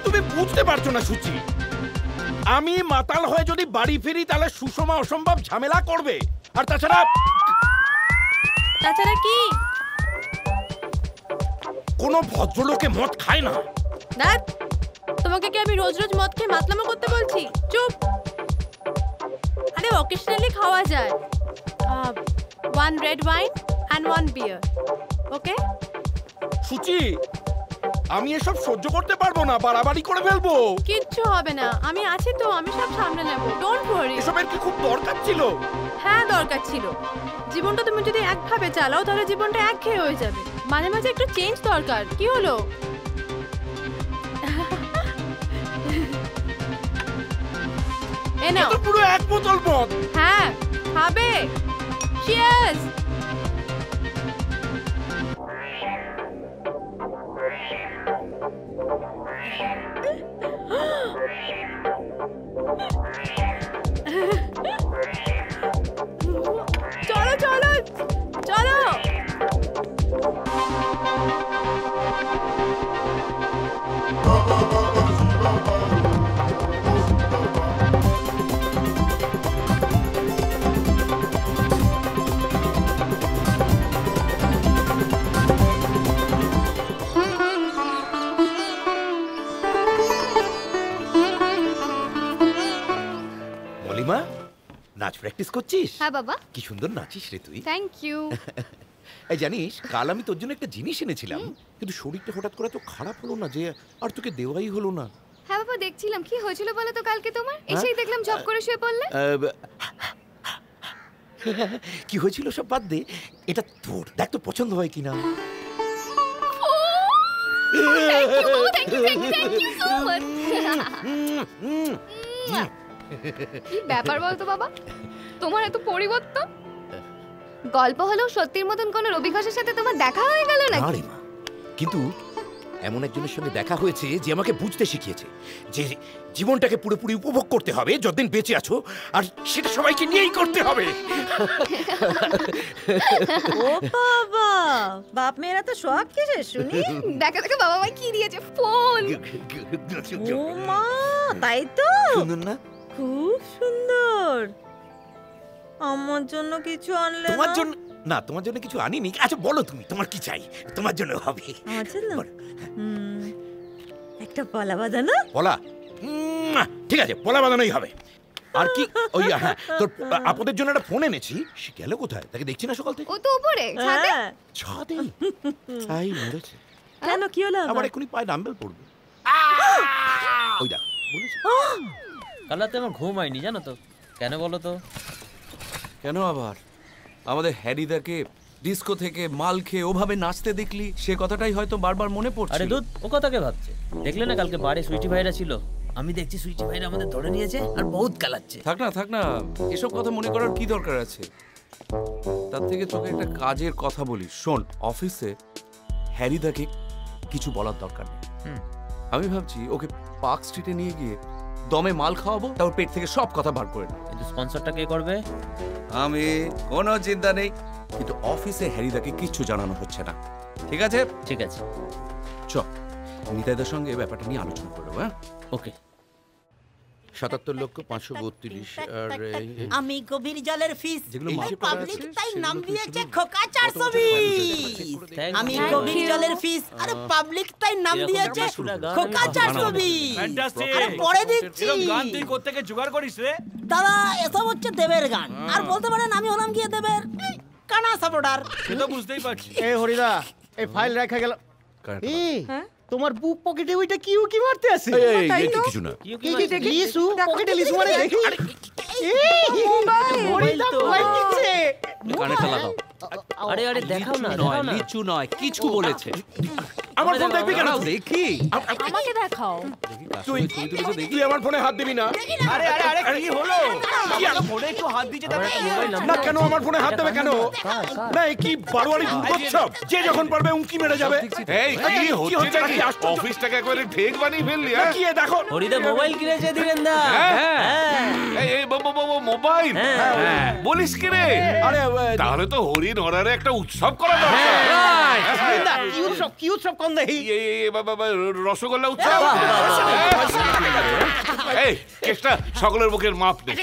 তুমি বুঝতে পারছো না সুচি, আমি মাতাল হয়ে যদি বাড়ি ফিরি তাহলে সুষমা অসম্ভব ঝামেলা করবে। আর তাছাড়া কি? কোনো ভদ্রলোকে মদ খায় না। দেখ, তোমাকে কি আমি রোজ রোজ মদ খেয়ে মাতলামো করতে বলছি? চুপ। আরে অকেশনালি খাওয়া যায়। 1 red wine and 1 beer. Okay? সুচি, আমি এসব সহ্য করতে পারবো না, বাড়াবাড়ি করে ফেলবো। কিচ্ছু হবে না, আমি আছি তো, আমি সব সামলে নেব। Don't worry. এসবের কি খুব দরকার ছিল? হ্যাঁ দরকার ছিল। জীবনটা তুমি যদি একভাবে চালাও তাহলে জীবনটা একঘেয়ে হয়ে যাবে। মাঝে মাঝে একটু চেঞ্জ দরকার। কি হলো? এ নাও। তো পুরো এক বোতল মদ। হ্যাঁ, খাবে। চিয়ার্স। চলো চলো চলো। মলিমা, নাচ প্র্যাকটিস করছিস? হ্যাঁ বাবা। কি সুন্দর নাচিস রে তুই। Thank you. এই জানিস, কাল আমি তোর জন্য একটা জিনিস এনেছিলাম, কিন্তু শরীরটা হঠাৎ করে তো খারাপ হলো না যে আর তোকে দেওয়াই হলো না। হ্যাঁ বাবা, দেখছিলাম। কি হয়েছিল বলো তো কালকে তোমার? এসেই দেখলাম ঝপ করে শুয়ে পড়লে। কি হয়েছিল সব বাদ দে, এটা তোর, দেখ তো পছন্দ হয় কিনা। কি ব্যাপার বলতো বাবা, তোমার এত পরিবর্তন? গল্প হলো সত্যির মতন কোন রবি ঘোষের সাথে তোমার দেখা হয়ে গেল নাকি? আরে মা, কিন্তু এমন একজনের সঙ্গে দেখা হয়েছে যে আমাকে বুঝতে শিখিয়েছে যে জীবনটাকে পুরোপুরি উপভোগ করতে হবে যতদিন বেঁচে আছো, আর সেটা সবাইকে নিয়েই করতে হবে। ও বাবা, বাপ মেয়েরা তো সব কিছু শুনি। দেখা দেখা বাবা মাই কি দিয়েছে, ফোন। ও মা, তাই তো? সুন্দর না? খুব সুন্দর। আমার জন্য কিছু আনলে না? তোমার জন্য না, তোমার জন্য কিছু আনিনি। আচ্ছা বলো তুমি, তোমার কি চাই? তোমার জন্য হবে। আমার জন্য একটা পলা বাঁধানো। পলা? ঠিক আছে, পলা বাঁধানোই হবে। আর কি ওই হ্যাঁ, তোর আপদের জন্য একটা ফোন এনেছি। সে গেল কোথায়? তাকে দেখছি না সকাল থেকে। ও তো উপরে ছাদে। ছাদে? তাই মরেছে। কেন, কি হলো? আবার এখনই পায়ে ডাম্বেল পড়বে। ওই দেখ, বলেছি। কাল রাতে আমার ঘুম হয়নি জানো তো। কেন বলো তো? কেন আবার? আমাদের হ্যারিদাকে ডিস্কো থেকে মাল খেয়ে ওভাবে নাচতে দেখলি, সে কথাটাই হয়তো বারবার মনে পড়ছে। আরে দুধ, ও কথাকে ভাবছে। দেখলে না কালকে বারে সুইটি ভাইরা ছিল, আমি দেখছি সুইটি ভাইরা আমাদের ধরে নিয়েছে আর বহুত কালাচ্ছে। থাক না, এসব কথা মনে করার কি দরকার আছে? তার থেকে তোকে একটা কাজের কথা বলি শোন। অফিসে হ্যারিদাকে কিছু বলার দরকার নেই। আমি ভাবছি ওকে পার্ক স্ট্রিটে নিয়ে গিয়ে দমে মাল খাওয়াবো, তারপর পেট থেকে সব কথা বার করে নেব। কিন্তু স্পন্সরটা কে করবে? আমি, কোনো চিন্তা নেই। কিন্তু অফিসে হ্যারিদাকে কিচ্ছু জানানো হচ্ছে না, ঠিক আছে? ঠিক আছে, চ নিতাইদার সঙ্গে ব্যাপারটা নিয়ে আলোচনা করবো। হ্যাঁ, ওকে। 77,532 আর আমি গভীর জলের ফিস, যেগুলো মাসে পাবলিক তাই নাম দিয়েছে খোকা 420। আমি গভীর জলের ফিস, আরে পাবলিক তাই নাম দিয়েছে খোকা 420। আরে পরে দিচ্ছি। গান তুই কোত্থেকে জোগাড় করিস রে? দাদা, এসব হচ্ছে দেবের গান। আর বলতে পারেন আমি হলাম গিয়ে দেবের কানা সাপোর্টার। সে তো বুঝতেই পারছি। এই হরিদা, এই ফাইল রাখা গেল। তোমার বুক পকেটে ওইটা কি উকি মারতে আছে? কিছু না। কি দেখি? লিসু পকেটে লিসু মানে দেখি। মোবাইল তো মোবাইল কিনছে। কানেটা লাগাও। আরে দেখাও না, লিচু নয়, কিছু বলেছে। আমার ফোন দেখবি কেন? দেখি, আমাকে দেখাও। তুই আমার ফোনে হাত দিবি না। আরে কি হলো? ফোনে একটু হাত দিতে দেবে না কেন? আমার ফোনে হাত দেবে কেন? না কি বারোয়ারি উৎসব, যে যখন পারবে উঁকি মেরে যাবে। এই কি হচ্ছে নাকি? অফিসটাকে একবারে ঠেক বানিয়ে ফেললি। হ্যাঁ, কি দেখো, হরিদা মোবাইল কিনেছে ধীরেন্দা। এই মোবাইল বলিস কি রে? আরে তাহলে তো হরিণ হরারে একটা উৎসব করা দরকার। কি উৎসব কোন দেখি? রসগোল্লা উৎসব। এই কেসটা সকলের মুখের মাপ নে।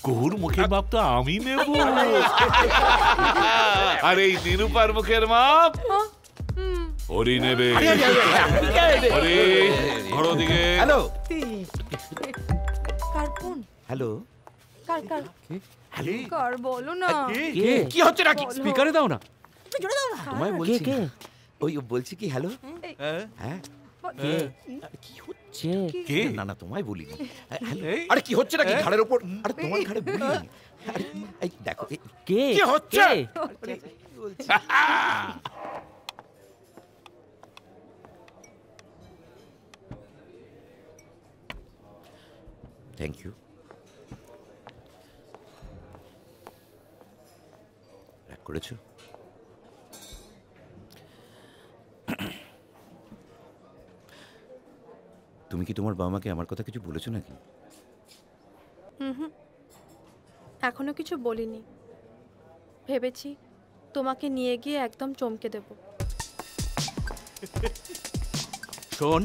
গহুর মুখের মাপ তো আমি নেব। আর এই নিরূপার মুখের মাপ হরি নেবে। হরি ঘর দিকে। হ্যালো কার ফোন? হ্যালো, কার বলো না। কি হচ্ছে নাকি? স্পিকারে দাও না। জোরে দাও না। তোমায় বলছি ওই বলছি কি হ্যালো হ্যাঁ কি হচ্ছে কে না না তোমায় বলিনি আরে কি হচ্ছে নাকি ঘাড়ের উপর আরে তোমার ঘাড়ে বলিনি আরে এই দেখো কে কি হচ্ছে থ্যাংক ইউ রাগ করেছো তুমি কি তোমার বাবা মাকে আমার কথা কিছু বলেছো নাকি? এখনো কিছু বলিনি, ভেবেছি তোমাকে নিয়ে গিয়ে একদম চমকে দেব। শোন,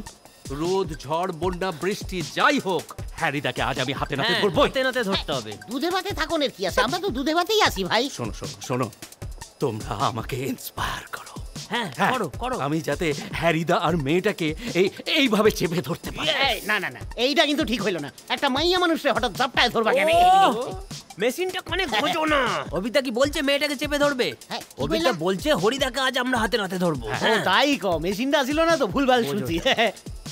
রোদ ঝড় বন্যা বৃষ্টি যাই হোক, হ্যারিদাকে আজ আমি হাতে নাতে ধরবো। হাতে নাতে ধরতে হবে। দুধে ভাতে থাকুনের কি আছে, আমরা তো দুধে ভাতেই আসি ভাই। শোনো শোনো শোনো, তোমরা আমাকে ইন্সপায়ার করো। হ্যাঁ করো করো। আমি যাতে হ্যারিদা আর মেয়েটাকে এইভাবে চেপে ধরতে পারি। না না না, এইটা কিন্তু ঠিক হইল না। একটা মাইয়া মানুষে হঠাৎ জাপটায় ধরবা কেন? মেশিনটা মানে ঘোজো না। অবিতা কি বলছে মেয়েটাকে চেপে ধরবে? অবিতা বলছে হরিদাকে আজ আমরা হাতে নাতে ধরবো। তাই কো, মেশিনটা ছিল না তো, ভুলভাল শুনছি।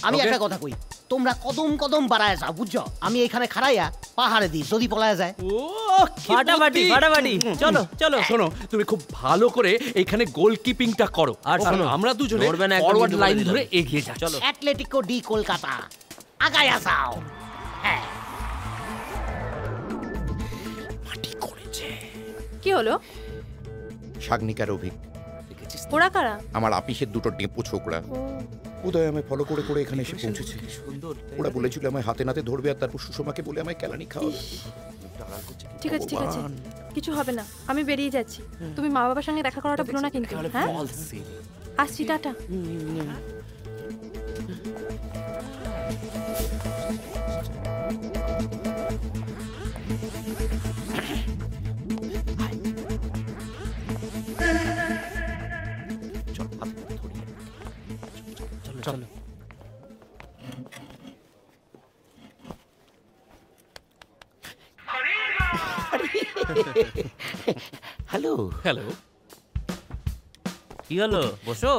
আমি একটা কথা কই, তোমরা কদম কদম বাড়ায় যাও, বুঝছো? আমি এখানে খাড়াইয়া পাহাড়ে দিই, যদি পলায় যায়। ও ফাটাফাটি ফাটাফাটি। চলো চলো। শোনো, তুমি খুব ভালো করে এখানে গোলকিপিংটা করো, আর আমরা দুজনে ফরওয়ার্ড লাইন ধরে এগিয়ে যাই। চলো। অ্যাটলেটিকো ডি কলকাতা, আগায় যাও। হ্যাঁ। কি হলো? শাগনিকার অভিক। ওরা কারা? আমার আপিসের দুটো ডেপো ছোকরা। উদয় আমায় ফলো করে করে এখানে এসে পৌঁছেছে। ওরা বলেছিল আমায় হাতে নাতে ধরবে, আর তারপর সুষমাকে বলে আমায় কেলানি খাওয়াবে। ঠিক আছে ঠিক আছে, কিছু হবে না, আমি বেরিয়ে যাচ্ছি। তুমি মা বাবার সঙ্গে দেখা করাটা ভুলো না কিন্তু। হ্যাঁ আসছি, টাটা। চলো। হ্যালো হ্যালো, কি হলো? বসো।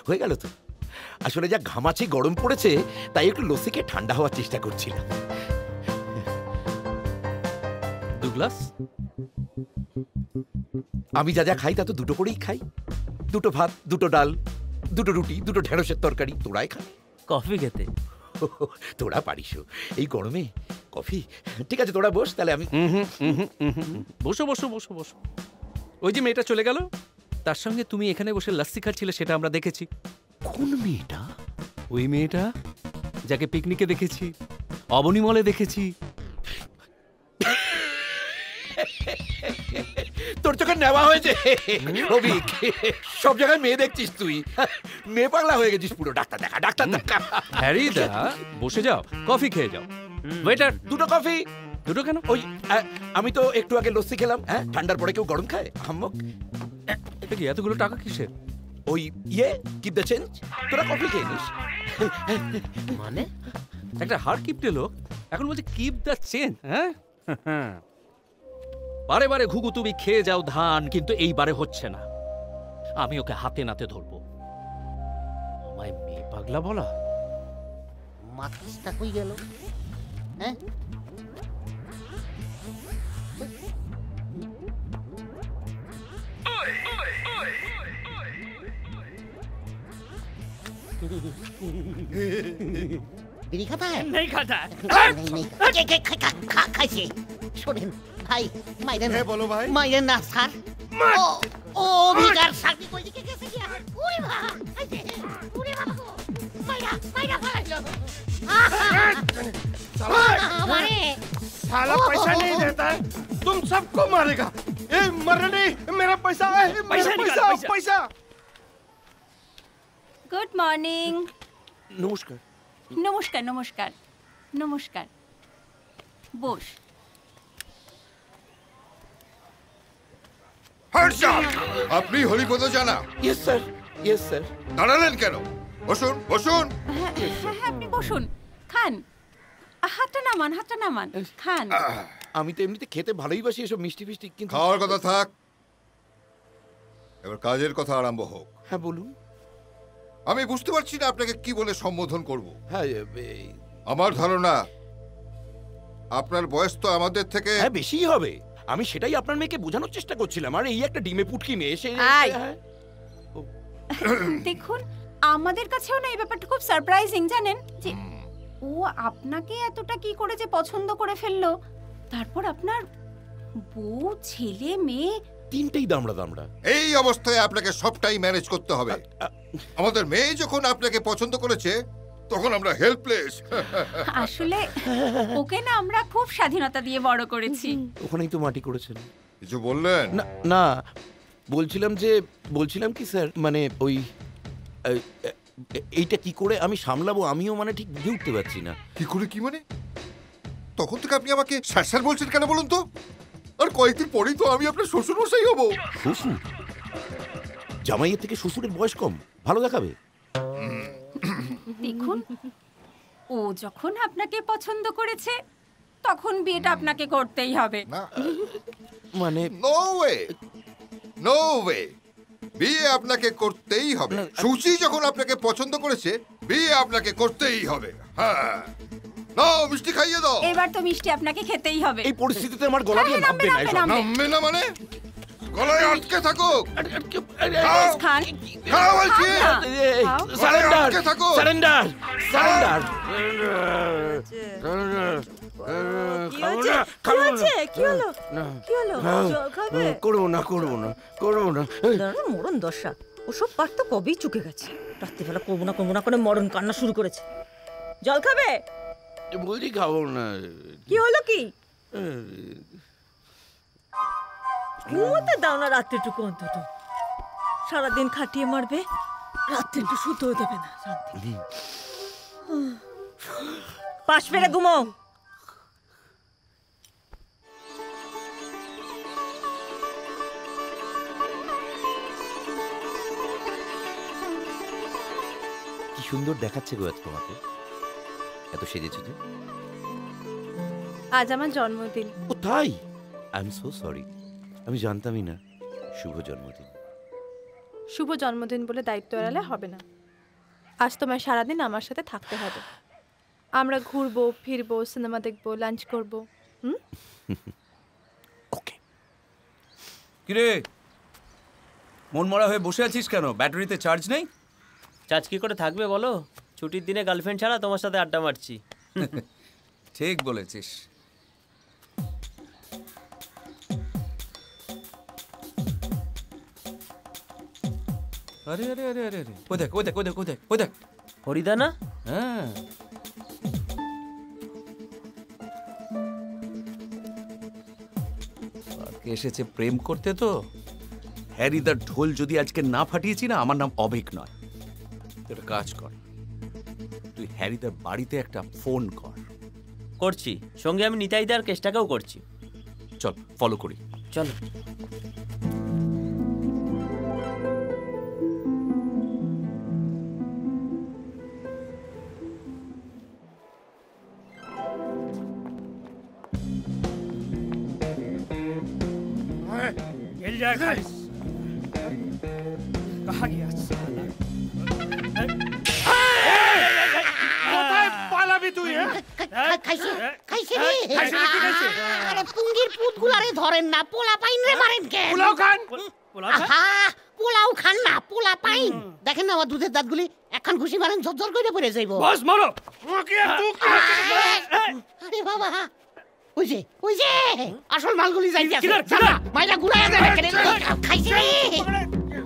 হয়ে গেল তো। আসলে যা ঘামাচি গরম পড়েছে, তাই একটু লস্যিকে ঠান্ডা হওয়ার চেষ্টা করছিলাম। দু গ্লাস? আমি যা যা খাই তা তো দুটো করেই খাই। দুটো ভাত, দুটো ডাল, দুটো রুটি, দুটো ঢেঁড়সের তরকারি। তোরাই খা। কফি খেতে? তোরা পারিস এই গরমে কফি? ঠিক আছে তোরা বস, তাহলে আমি। বসো বসো বসো বসো। ওই যে মেয়েটা চলে গেল, তার সঙ্গে তুমি এখানে বসে লাস্সি খাচ্ছিলে, সেটা আমরা দেখেছি। কোন মেয়েটা? ওই মেয়েটা যাকে পিকনিকে দেখেছি, অবনী মলে দেখেছি। তোর চোখে নেওয়া হয়েছে অভিক। সব জায়গায় মেয়ে দেখছিস তুই, মেয়ে পাগলা হয়ে গেছিস পুরো। ডাক্তার দেখা, ডাক্তার দেখা। হ্যারিদা বসে যাও, কফি খেয়ে যাও। ওয়েটার, দুটো কফি। দুটো কেন? ওই আমি তো একটু আগে লস্যি খেলাম। হ্যাঁ, ঠান্ডার পরে কেউ গরম খায়? হাম্মক। এতগুলো টাকা কিসের? ওই কিপ দ্য চেঞ্জ। তোরা কফি খেয়ে নিস। মানে একটা হার কিপটে লোক এখন বলছে কিপ দ্য চেঞ্জ। হ্যাঁ, বারে বারে ঘুঘু তুমি খেয়ে যাও ধান, কিন্তু এইবারে হচ্ছে না। আমি ওকে হাতে নাতে ধরবো। আমায় মেয়ে পাগলা বলা? মাথাটা কই গেল? হ্যাঁ, বিড়ি খাতা নেই খাতা খাইছে। শোনেন ভাই, মাইরেন। বলো ভাই। মাইরেন না স্যার। ও ভিকার সাকি কই দিকে গেছে কি? ওরে বাবা, ওরে বাবা গো, মাইরা মাইরা ফালাইলো। साला पैसा नहीं देता है, तुम सबको मारेगा। ए मरने, मेरा पैसा है, मेरा पैसा। Good morning. নমস্কার। নমস্কার নমস্কার নমস্কার। বস। আপনি হরিপদ জানা? Yes sir, yes sir. দাঁড়ালেন কেন? বসুন বসুন। হ্যাঁ, আপনি বসুন, খান। হাতটা নামান খান। আমি তো এমনিতে খেতে ভালোই বাসি এসব মিষ্টি ফিষ্টি, কিন্তু খাওয়ার কথা থাক, এবার কাজের কথা আরম্ভ হোক। হ্যাঁ বলুন। আমি বুঝতে পারছি না আপনাকে কি বলে সম্বোধন করব। হ্যাঁ আমার ধারণা আপনার বয়স তো আমাদের থেকে বেশিই হবে। আমি সেটাই আপনার মেয়েকে বোঝানোর চেষ্টা করছিলাম। আর এই একটা ডিমে পুটকি মেয়ে এসে দেখুন, আমাদের কাছেও না এই ব্যাপারটা খুব সারপ্রাইজিং, জানেন, যে ও আপনাকে এতটা কি করে যে পছন্দ করে ফেললো। তারপর আপনার বউ, ছেলে, মেয়ে তিনটেই দামড়া। এই অবস্থায় আপনাকে সবটাই ম্যানেজ করতে হবে। আমাদের মেয়ে যখন আপনাকে পছন্দ করেছে তখন আমরা হেল্পলেস। আসলে ওকে না আমরা খুব স্বাধীনতা দিয়ে বড় করেছি। ওখানেই তো মাটি করেছেন। কিছু বললেন? না, বলছিলাম কি স্যার, মানে ওই এইটা কি করে আমি সামলাবো আমিও মানে ঠিক বুঝে উঠতে পারছি না। কি করে কি মানে? তখন থেকে আপনি আমাকে স্যার স্যার বলছেন কেন বলুন তো? আর কয়েকদিন পরেই তো আমি আপনার শ্বশুর মশাই হব। শ্বশুর? জামাইয়ের থেকে শ্বশুরের বয়স কম, ভালো দেখাবে। দেখুন, ও যখন আপনাকে পছন্দ করেছে তখন বিয়েটা আপনাকে করতেই হবে। মানে নো ওয়ে, বিয়ে আপনাকে করতেই হবে। সুচি যখন আপনাকে পছন্দ করেছে বিয়ে আপনাকে করতেই হবে। হ্যাঁ, নাও মিষ্টি খাইয়ে দাও। এবার তো মিষ্টি আপনাকে খেতেই হবে। এই পরিস্থিতিতে আমার গলা দিয়ে নামবে না। নামবে না মানে? গলায় আটকে থাকুক। খান, খাও বলছি। সারেন্ডার। করবো না। মরণ দশা, ওসব পার তো কবেই চুকে গেছে। রাত্রিবেলা করবো না করে মরণ কান্না শুরু করেছে। জল খাবে? বলছি খাবো না। কি হলো কি? ঘুমোতে দাও না রাত্রিটুকু অন্তত। সারাদিন খাটিয়ে মারবে, রাত্রি একটু শুতেও দেবে না শান্তি। পাশ ফেলে ঘুমো। কি সুন্দর দেখাচ্ছে গো আজ তোমাকে, এত সেজেছো যে। আজ আমার জন্মদিন। ও তাই? আই এম সো সরি, আমি জানতামই না। শুভ জন্মদিন। শুভ জন্মদিন বলে দায়িত্ব এড়ালে হবে না। আজ তোমার সারাদিন আমার সাথে থাকতে হবে। আমরা ঘুরবো, ফিরবো, সিনেমা দেখবো, লাঞ্চ করবো। কিরে, মন মরা হয়ে বসে আছিস কেন? ব্যাটারিতে চার্জ নেই? চার্জ কি করে থাকবে বলো? ছুটির দিনে গার্লফ্রেন্ড ছাড়া তোমার সাথে আড্ডা মারছি। ঠিক বলেছিস। আরে আরে আরে আরে আরে, ওই দেখ হরিদা না? হ্যাঁ, এসেছে প্রেম করতে। তো হ্যারিদার ঢোল যদি আজকে না ফাটিয়েছি না, আমার নাম অবেক নয়। একটা কাজ কর, তুই হ্যারিদার বাড়িতে একটা ফোন কর। করছি, সঙ্গে আমি নিতাইদার কেসটাকেও করছি। চল ফলো করি। চলো। मिल जाएगा। कहाँ गया साला? কোথায় পালাবি তুই? খাইছে আরে পুঙ্গির পুতগুলারে ধরেন না, পোলা পাইন রে মারেন কে? পোলাও খান। পোলাও খান না, পোলা পাইন। দেখেন না আমার দুধের দাঁতগুলি, একখান ঘুষি মারেন ঝরঝর করে পড়ে যাইবো। বস মারো। আরে বাবা, ওই যে আসল মালগুলি যাই আছে। মাইরা গুড়ায়া দেবে কেন? খাইছে রে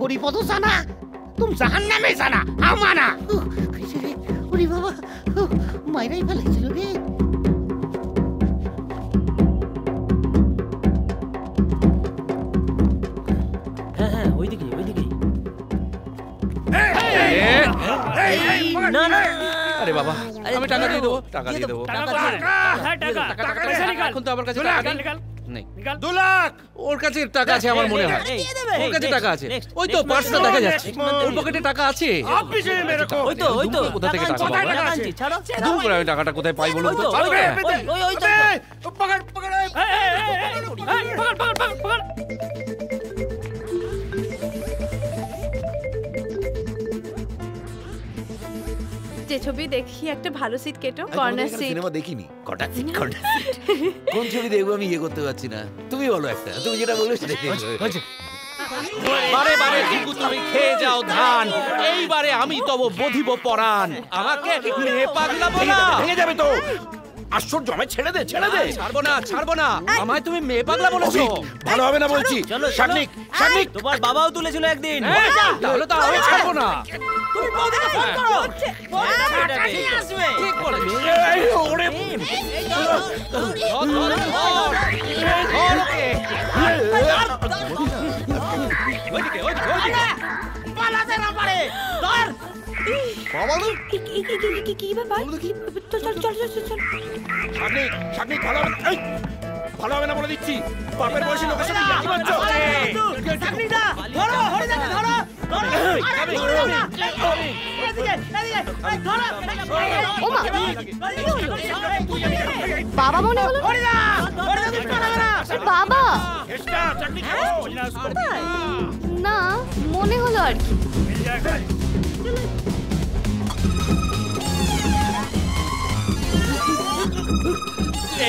হরিপদ জানা, তুমি জাহান্নামে জানা আমানা। খাইছে রে ওরে বাবা, মাইরাই ফেলাইছিল রে। হ্যাঁ, ওইদিকে। না, আরে বাবা, আমি টাকা দিয়ে দেবো। এখন তো আমার কাছে নেই। 2 লাখ। ওর কাছে টাকা আছে আমার মনে হয়। ওর কাছে টাকা আছে। ওই তো পার্সটা দেখা যাচ্ছে। ওর পকেটে টাকা আছে। ওই তো কোথা থেকে টাকা পাবো? ছাড়ো দূর করে আমি টাকাটা কোথায় পাই বলুন তো? যে ছবি দেখি একটা ভালো সিট কেটো, কর্নার সিট। সিনেমা দেখিনি, কটা সিট কোন ছবি দেখবো আমি করতে পারছি না। তুমি বলো একটা, তুমি যেটা বলবে সেটা বারে বারে কিন্তু তুমি খেয়ে যাও ধান, এইবারে আমি তব বধিব পরাণ। আমাকে মেয়ে পাগলা বলা ভেঙে যাবে তো। আশ্চর্য, আমায় ছেড়ে দে। ছাড়বো না। আমায় তুমি মেয়ে পাগলা বলেছো। ভালো হবে না বলছি। শাগনিক, তোমার বাবাও তুলেছিল একদিন। তাহলে তো আমি ছাড়বো না। তুমি বৌদিকে ফোন করো। আসবে। ঠিক বলেছিস। ওরে পালাতে না পারে। ধর। বাবা না কি ব্যাপার? চল শাগনিক ভালো হবে। ভালো হবে না বলে দিচ্ছি। বাপের বয়সী লোকের সাথে ইয়ার্কি মারছো। শাগনিকদা, ধরো, হরিদাকে ধরো। বাবা মনে হলো। বাবা না, মনে হলো আর কি।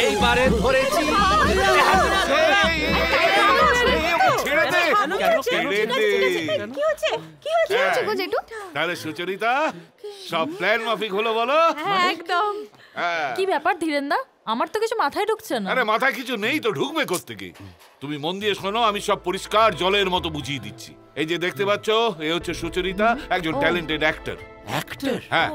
এইবারে ধরেছি। তাহলে সুচরিতা, সব প্ল্যান মাফিক হলো বলো? একদম। কি ব্যাপার ধীরেন্দা, আমার তো কিছু মাথায় ঢুকছে না। আরে মাথায় কিছু নেই তো, ঢুকবে কোত্থেকে? তুমি মন দিয়ে শোনো, আমি সব পরিষ্কার জলের মতো বুঝিয়ে দিচ্ছি। এই যে দেখতে পাচ্ছ, এ হচ্ছে সুচরিতা, একজন ট্যালেন্টেড অ্যাক্টর। হ্যাঁ,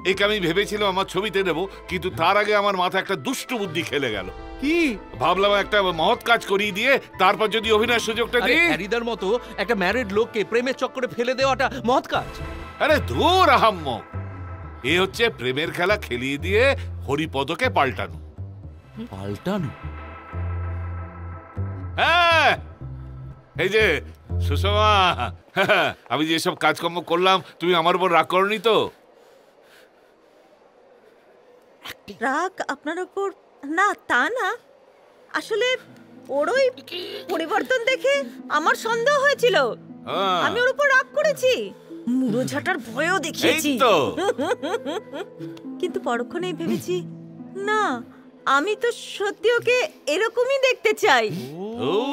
একে আমি ভেবেছিলাম আমার ছবিতে নেব, কিন্তু তার আগে আমার মাথায় একটা দুষ্ট বুদ্ধি খেলে গেল। কি ভাবলাম একটা মহৎ কাজ করিয়ে দিয়ে তারপর যদি অভিনয়ের সুযোগটা দিই। হ্যারিদার মতো একটা ম্যারিড লোককে প্রেমের চক্করে ফেলে দেওয়াটা মহৎ কাজ? আরে দূর আহাম্মক, এ হচ্ছে প্রেমের খেলা খেলিয়ে দিয়ে হরিপদকে পাল্টানো। হ্যাঁ, এই যে সুষমা, আমি যেসব কাজকর্ম করলাম তুমি আমার উপর রাগ করনি তো? রাগ আপনার উপর না, তা না। আসলে ওর ওই পরিবর্তন দেখে আমার সন্দেহ হয়েছিল। আমি ওর উপর রাগ করেছি, মুড়ো ঝাঁটার ভয়ও দেখিয়েছি। কিন্তু পরক্ষণেই ভেবেছি, না, আমি তো সত্যি ওকে এরকমই দেখতে চাই।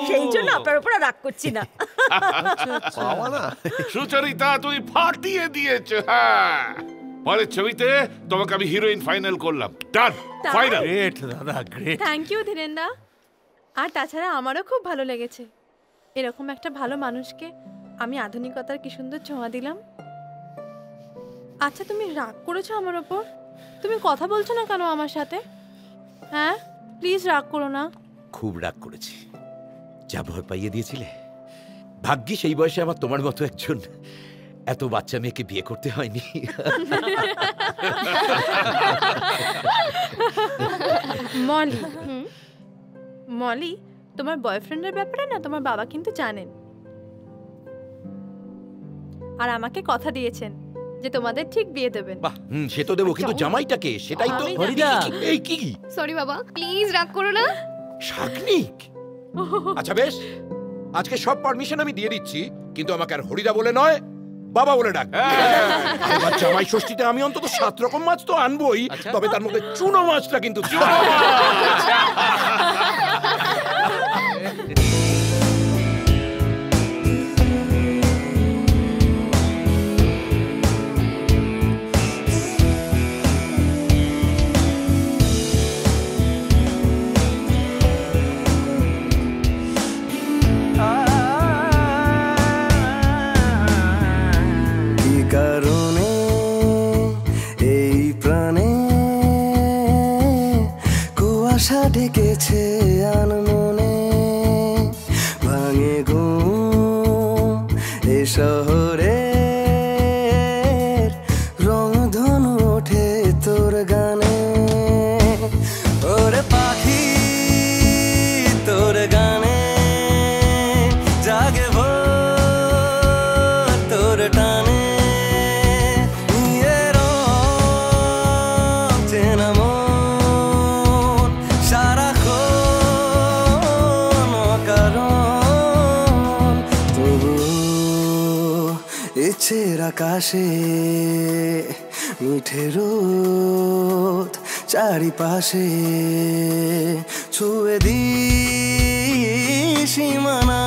সেই জন্য আপনার উপর রাগ করছি না। সুচরিতা, তুমি ফাটিয়ে দিয়েছো। হ্যাঁ, পরের ছবিতে তোমাকে আমি হিরোইন ফাইনাল করলাম। Done, final. গ্রেট দাদা, গ্রেট। থ্যাংক ইউ ধীরেন্দা। আর তাছাড়া আমারও খুব ভালো লেগেছে। এরকম একটা ভালো মানুষকে আমি আধুনিকতার কি সুন্দর ছোঁয়া দিলাম। আচ্ছা, তুমি রাগ করেছো আমার ওপর? তুমি কথা বলছো না কেন আমার সাথে? হ্যাঁ, প্লিজ রাগ করো না। খুব রাগ করেছি। যা ভয় পাইয়ে দিয়েছিলে। ভাগ্যি সেই বয়সে আমার তোমার মতো একজন এত বাচ্চা মেয়েকে বিয়ে করতে হয়নি। মলি, মলি, তোমার বয়ফ্রেন্ডের ব্যাপারে না তোমার বাবা কিন্তু জানেন, আর আমাকে কথা দিয়েছেন যে তোমাদের ঠিক বিয়ে দেবেন। বাহ, সে তো দেবো, কিন্তু জামাইটাকে সেটাই তো। হরিদা, এই কি? সরি বাবা, প্লিজ রাগ করো না। শাগনিক, আচ্ছা বেশ, আজকে সব পারমিশন আমি দিয়ে দিচ্ছি, কিন্তু আমাকে আর হরিদা বলে নয়, বাবা বলে ডাক। এবার জামাই ষষ্ঠীতে আমি অন্তত 7 রকম মাছ তো আনবই, তবে তার মধ্যে চুনো মাছটা কিন্তু কারণে এই প্রাণে কুয়াশা ঢেকেছে আকাশে মিঠে রোদ চারিপাশে ছুঁয়ে দি সীমানা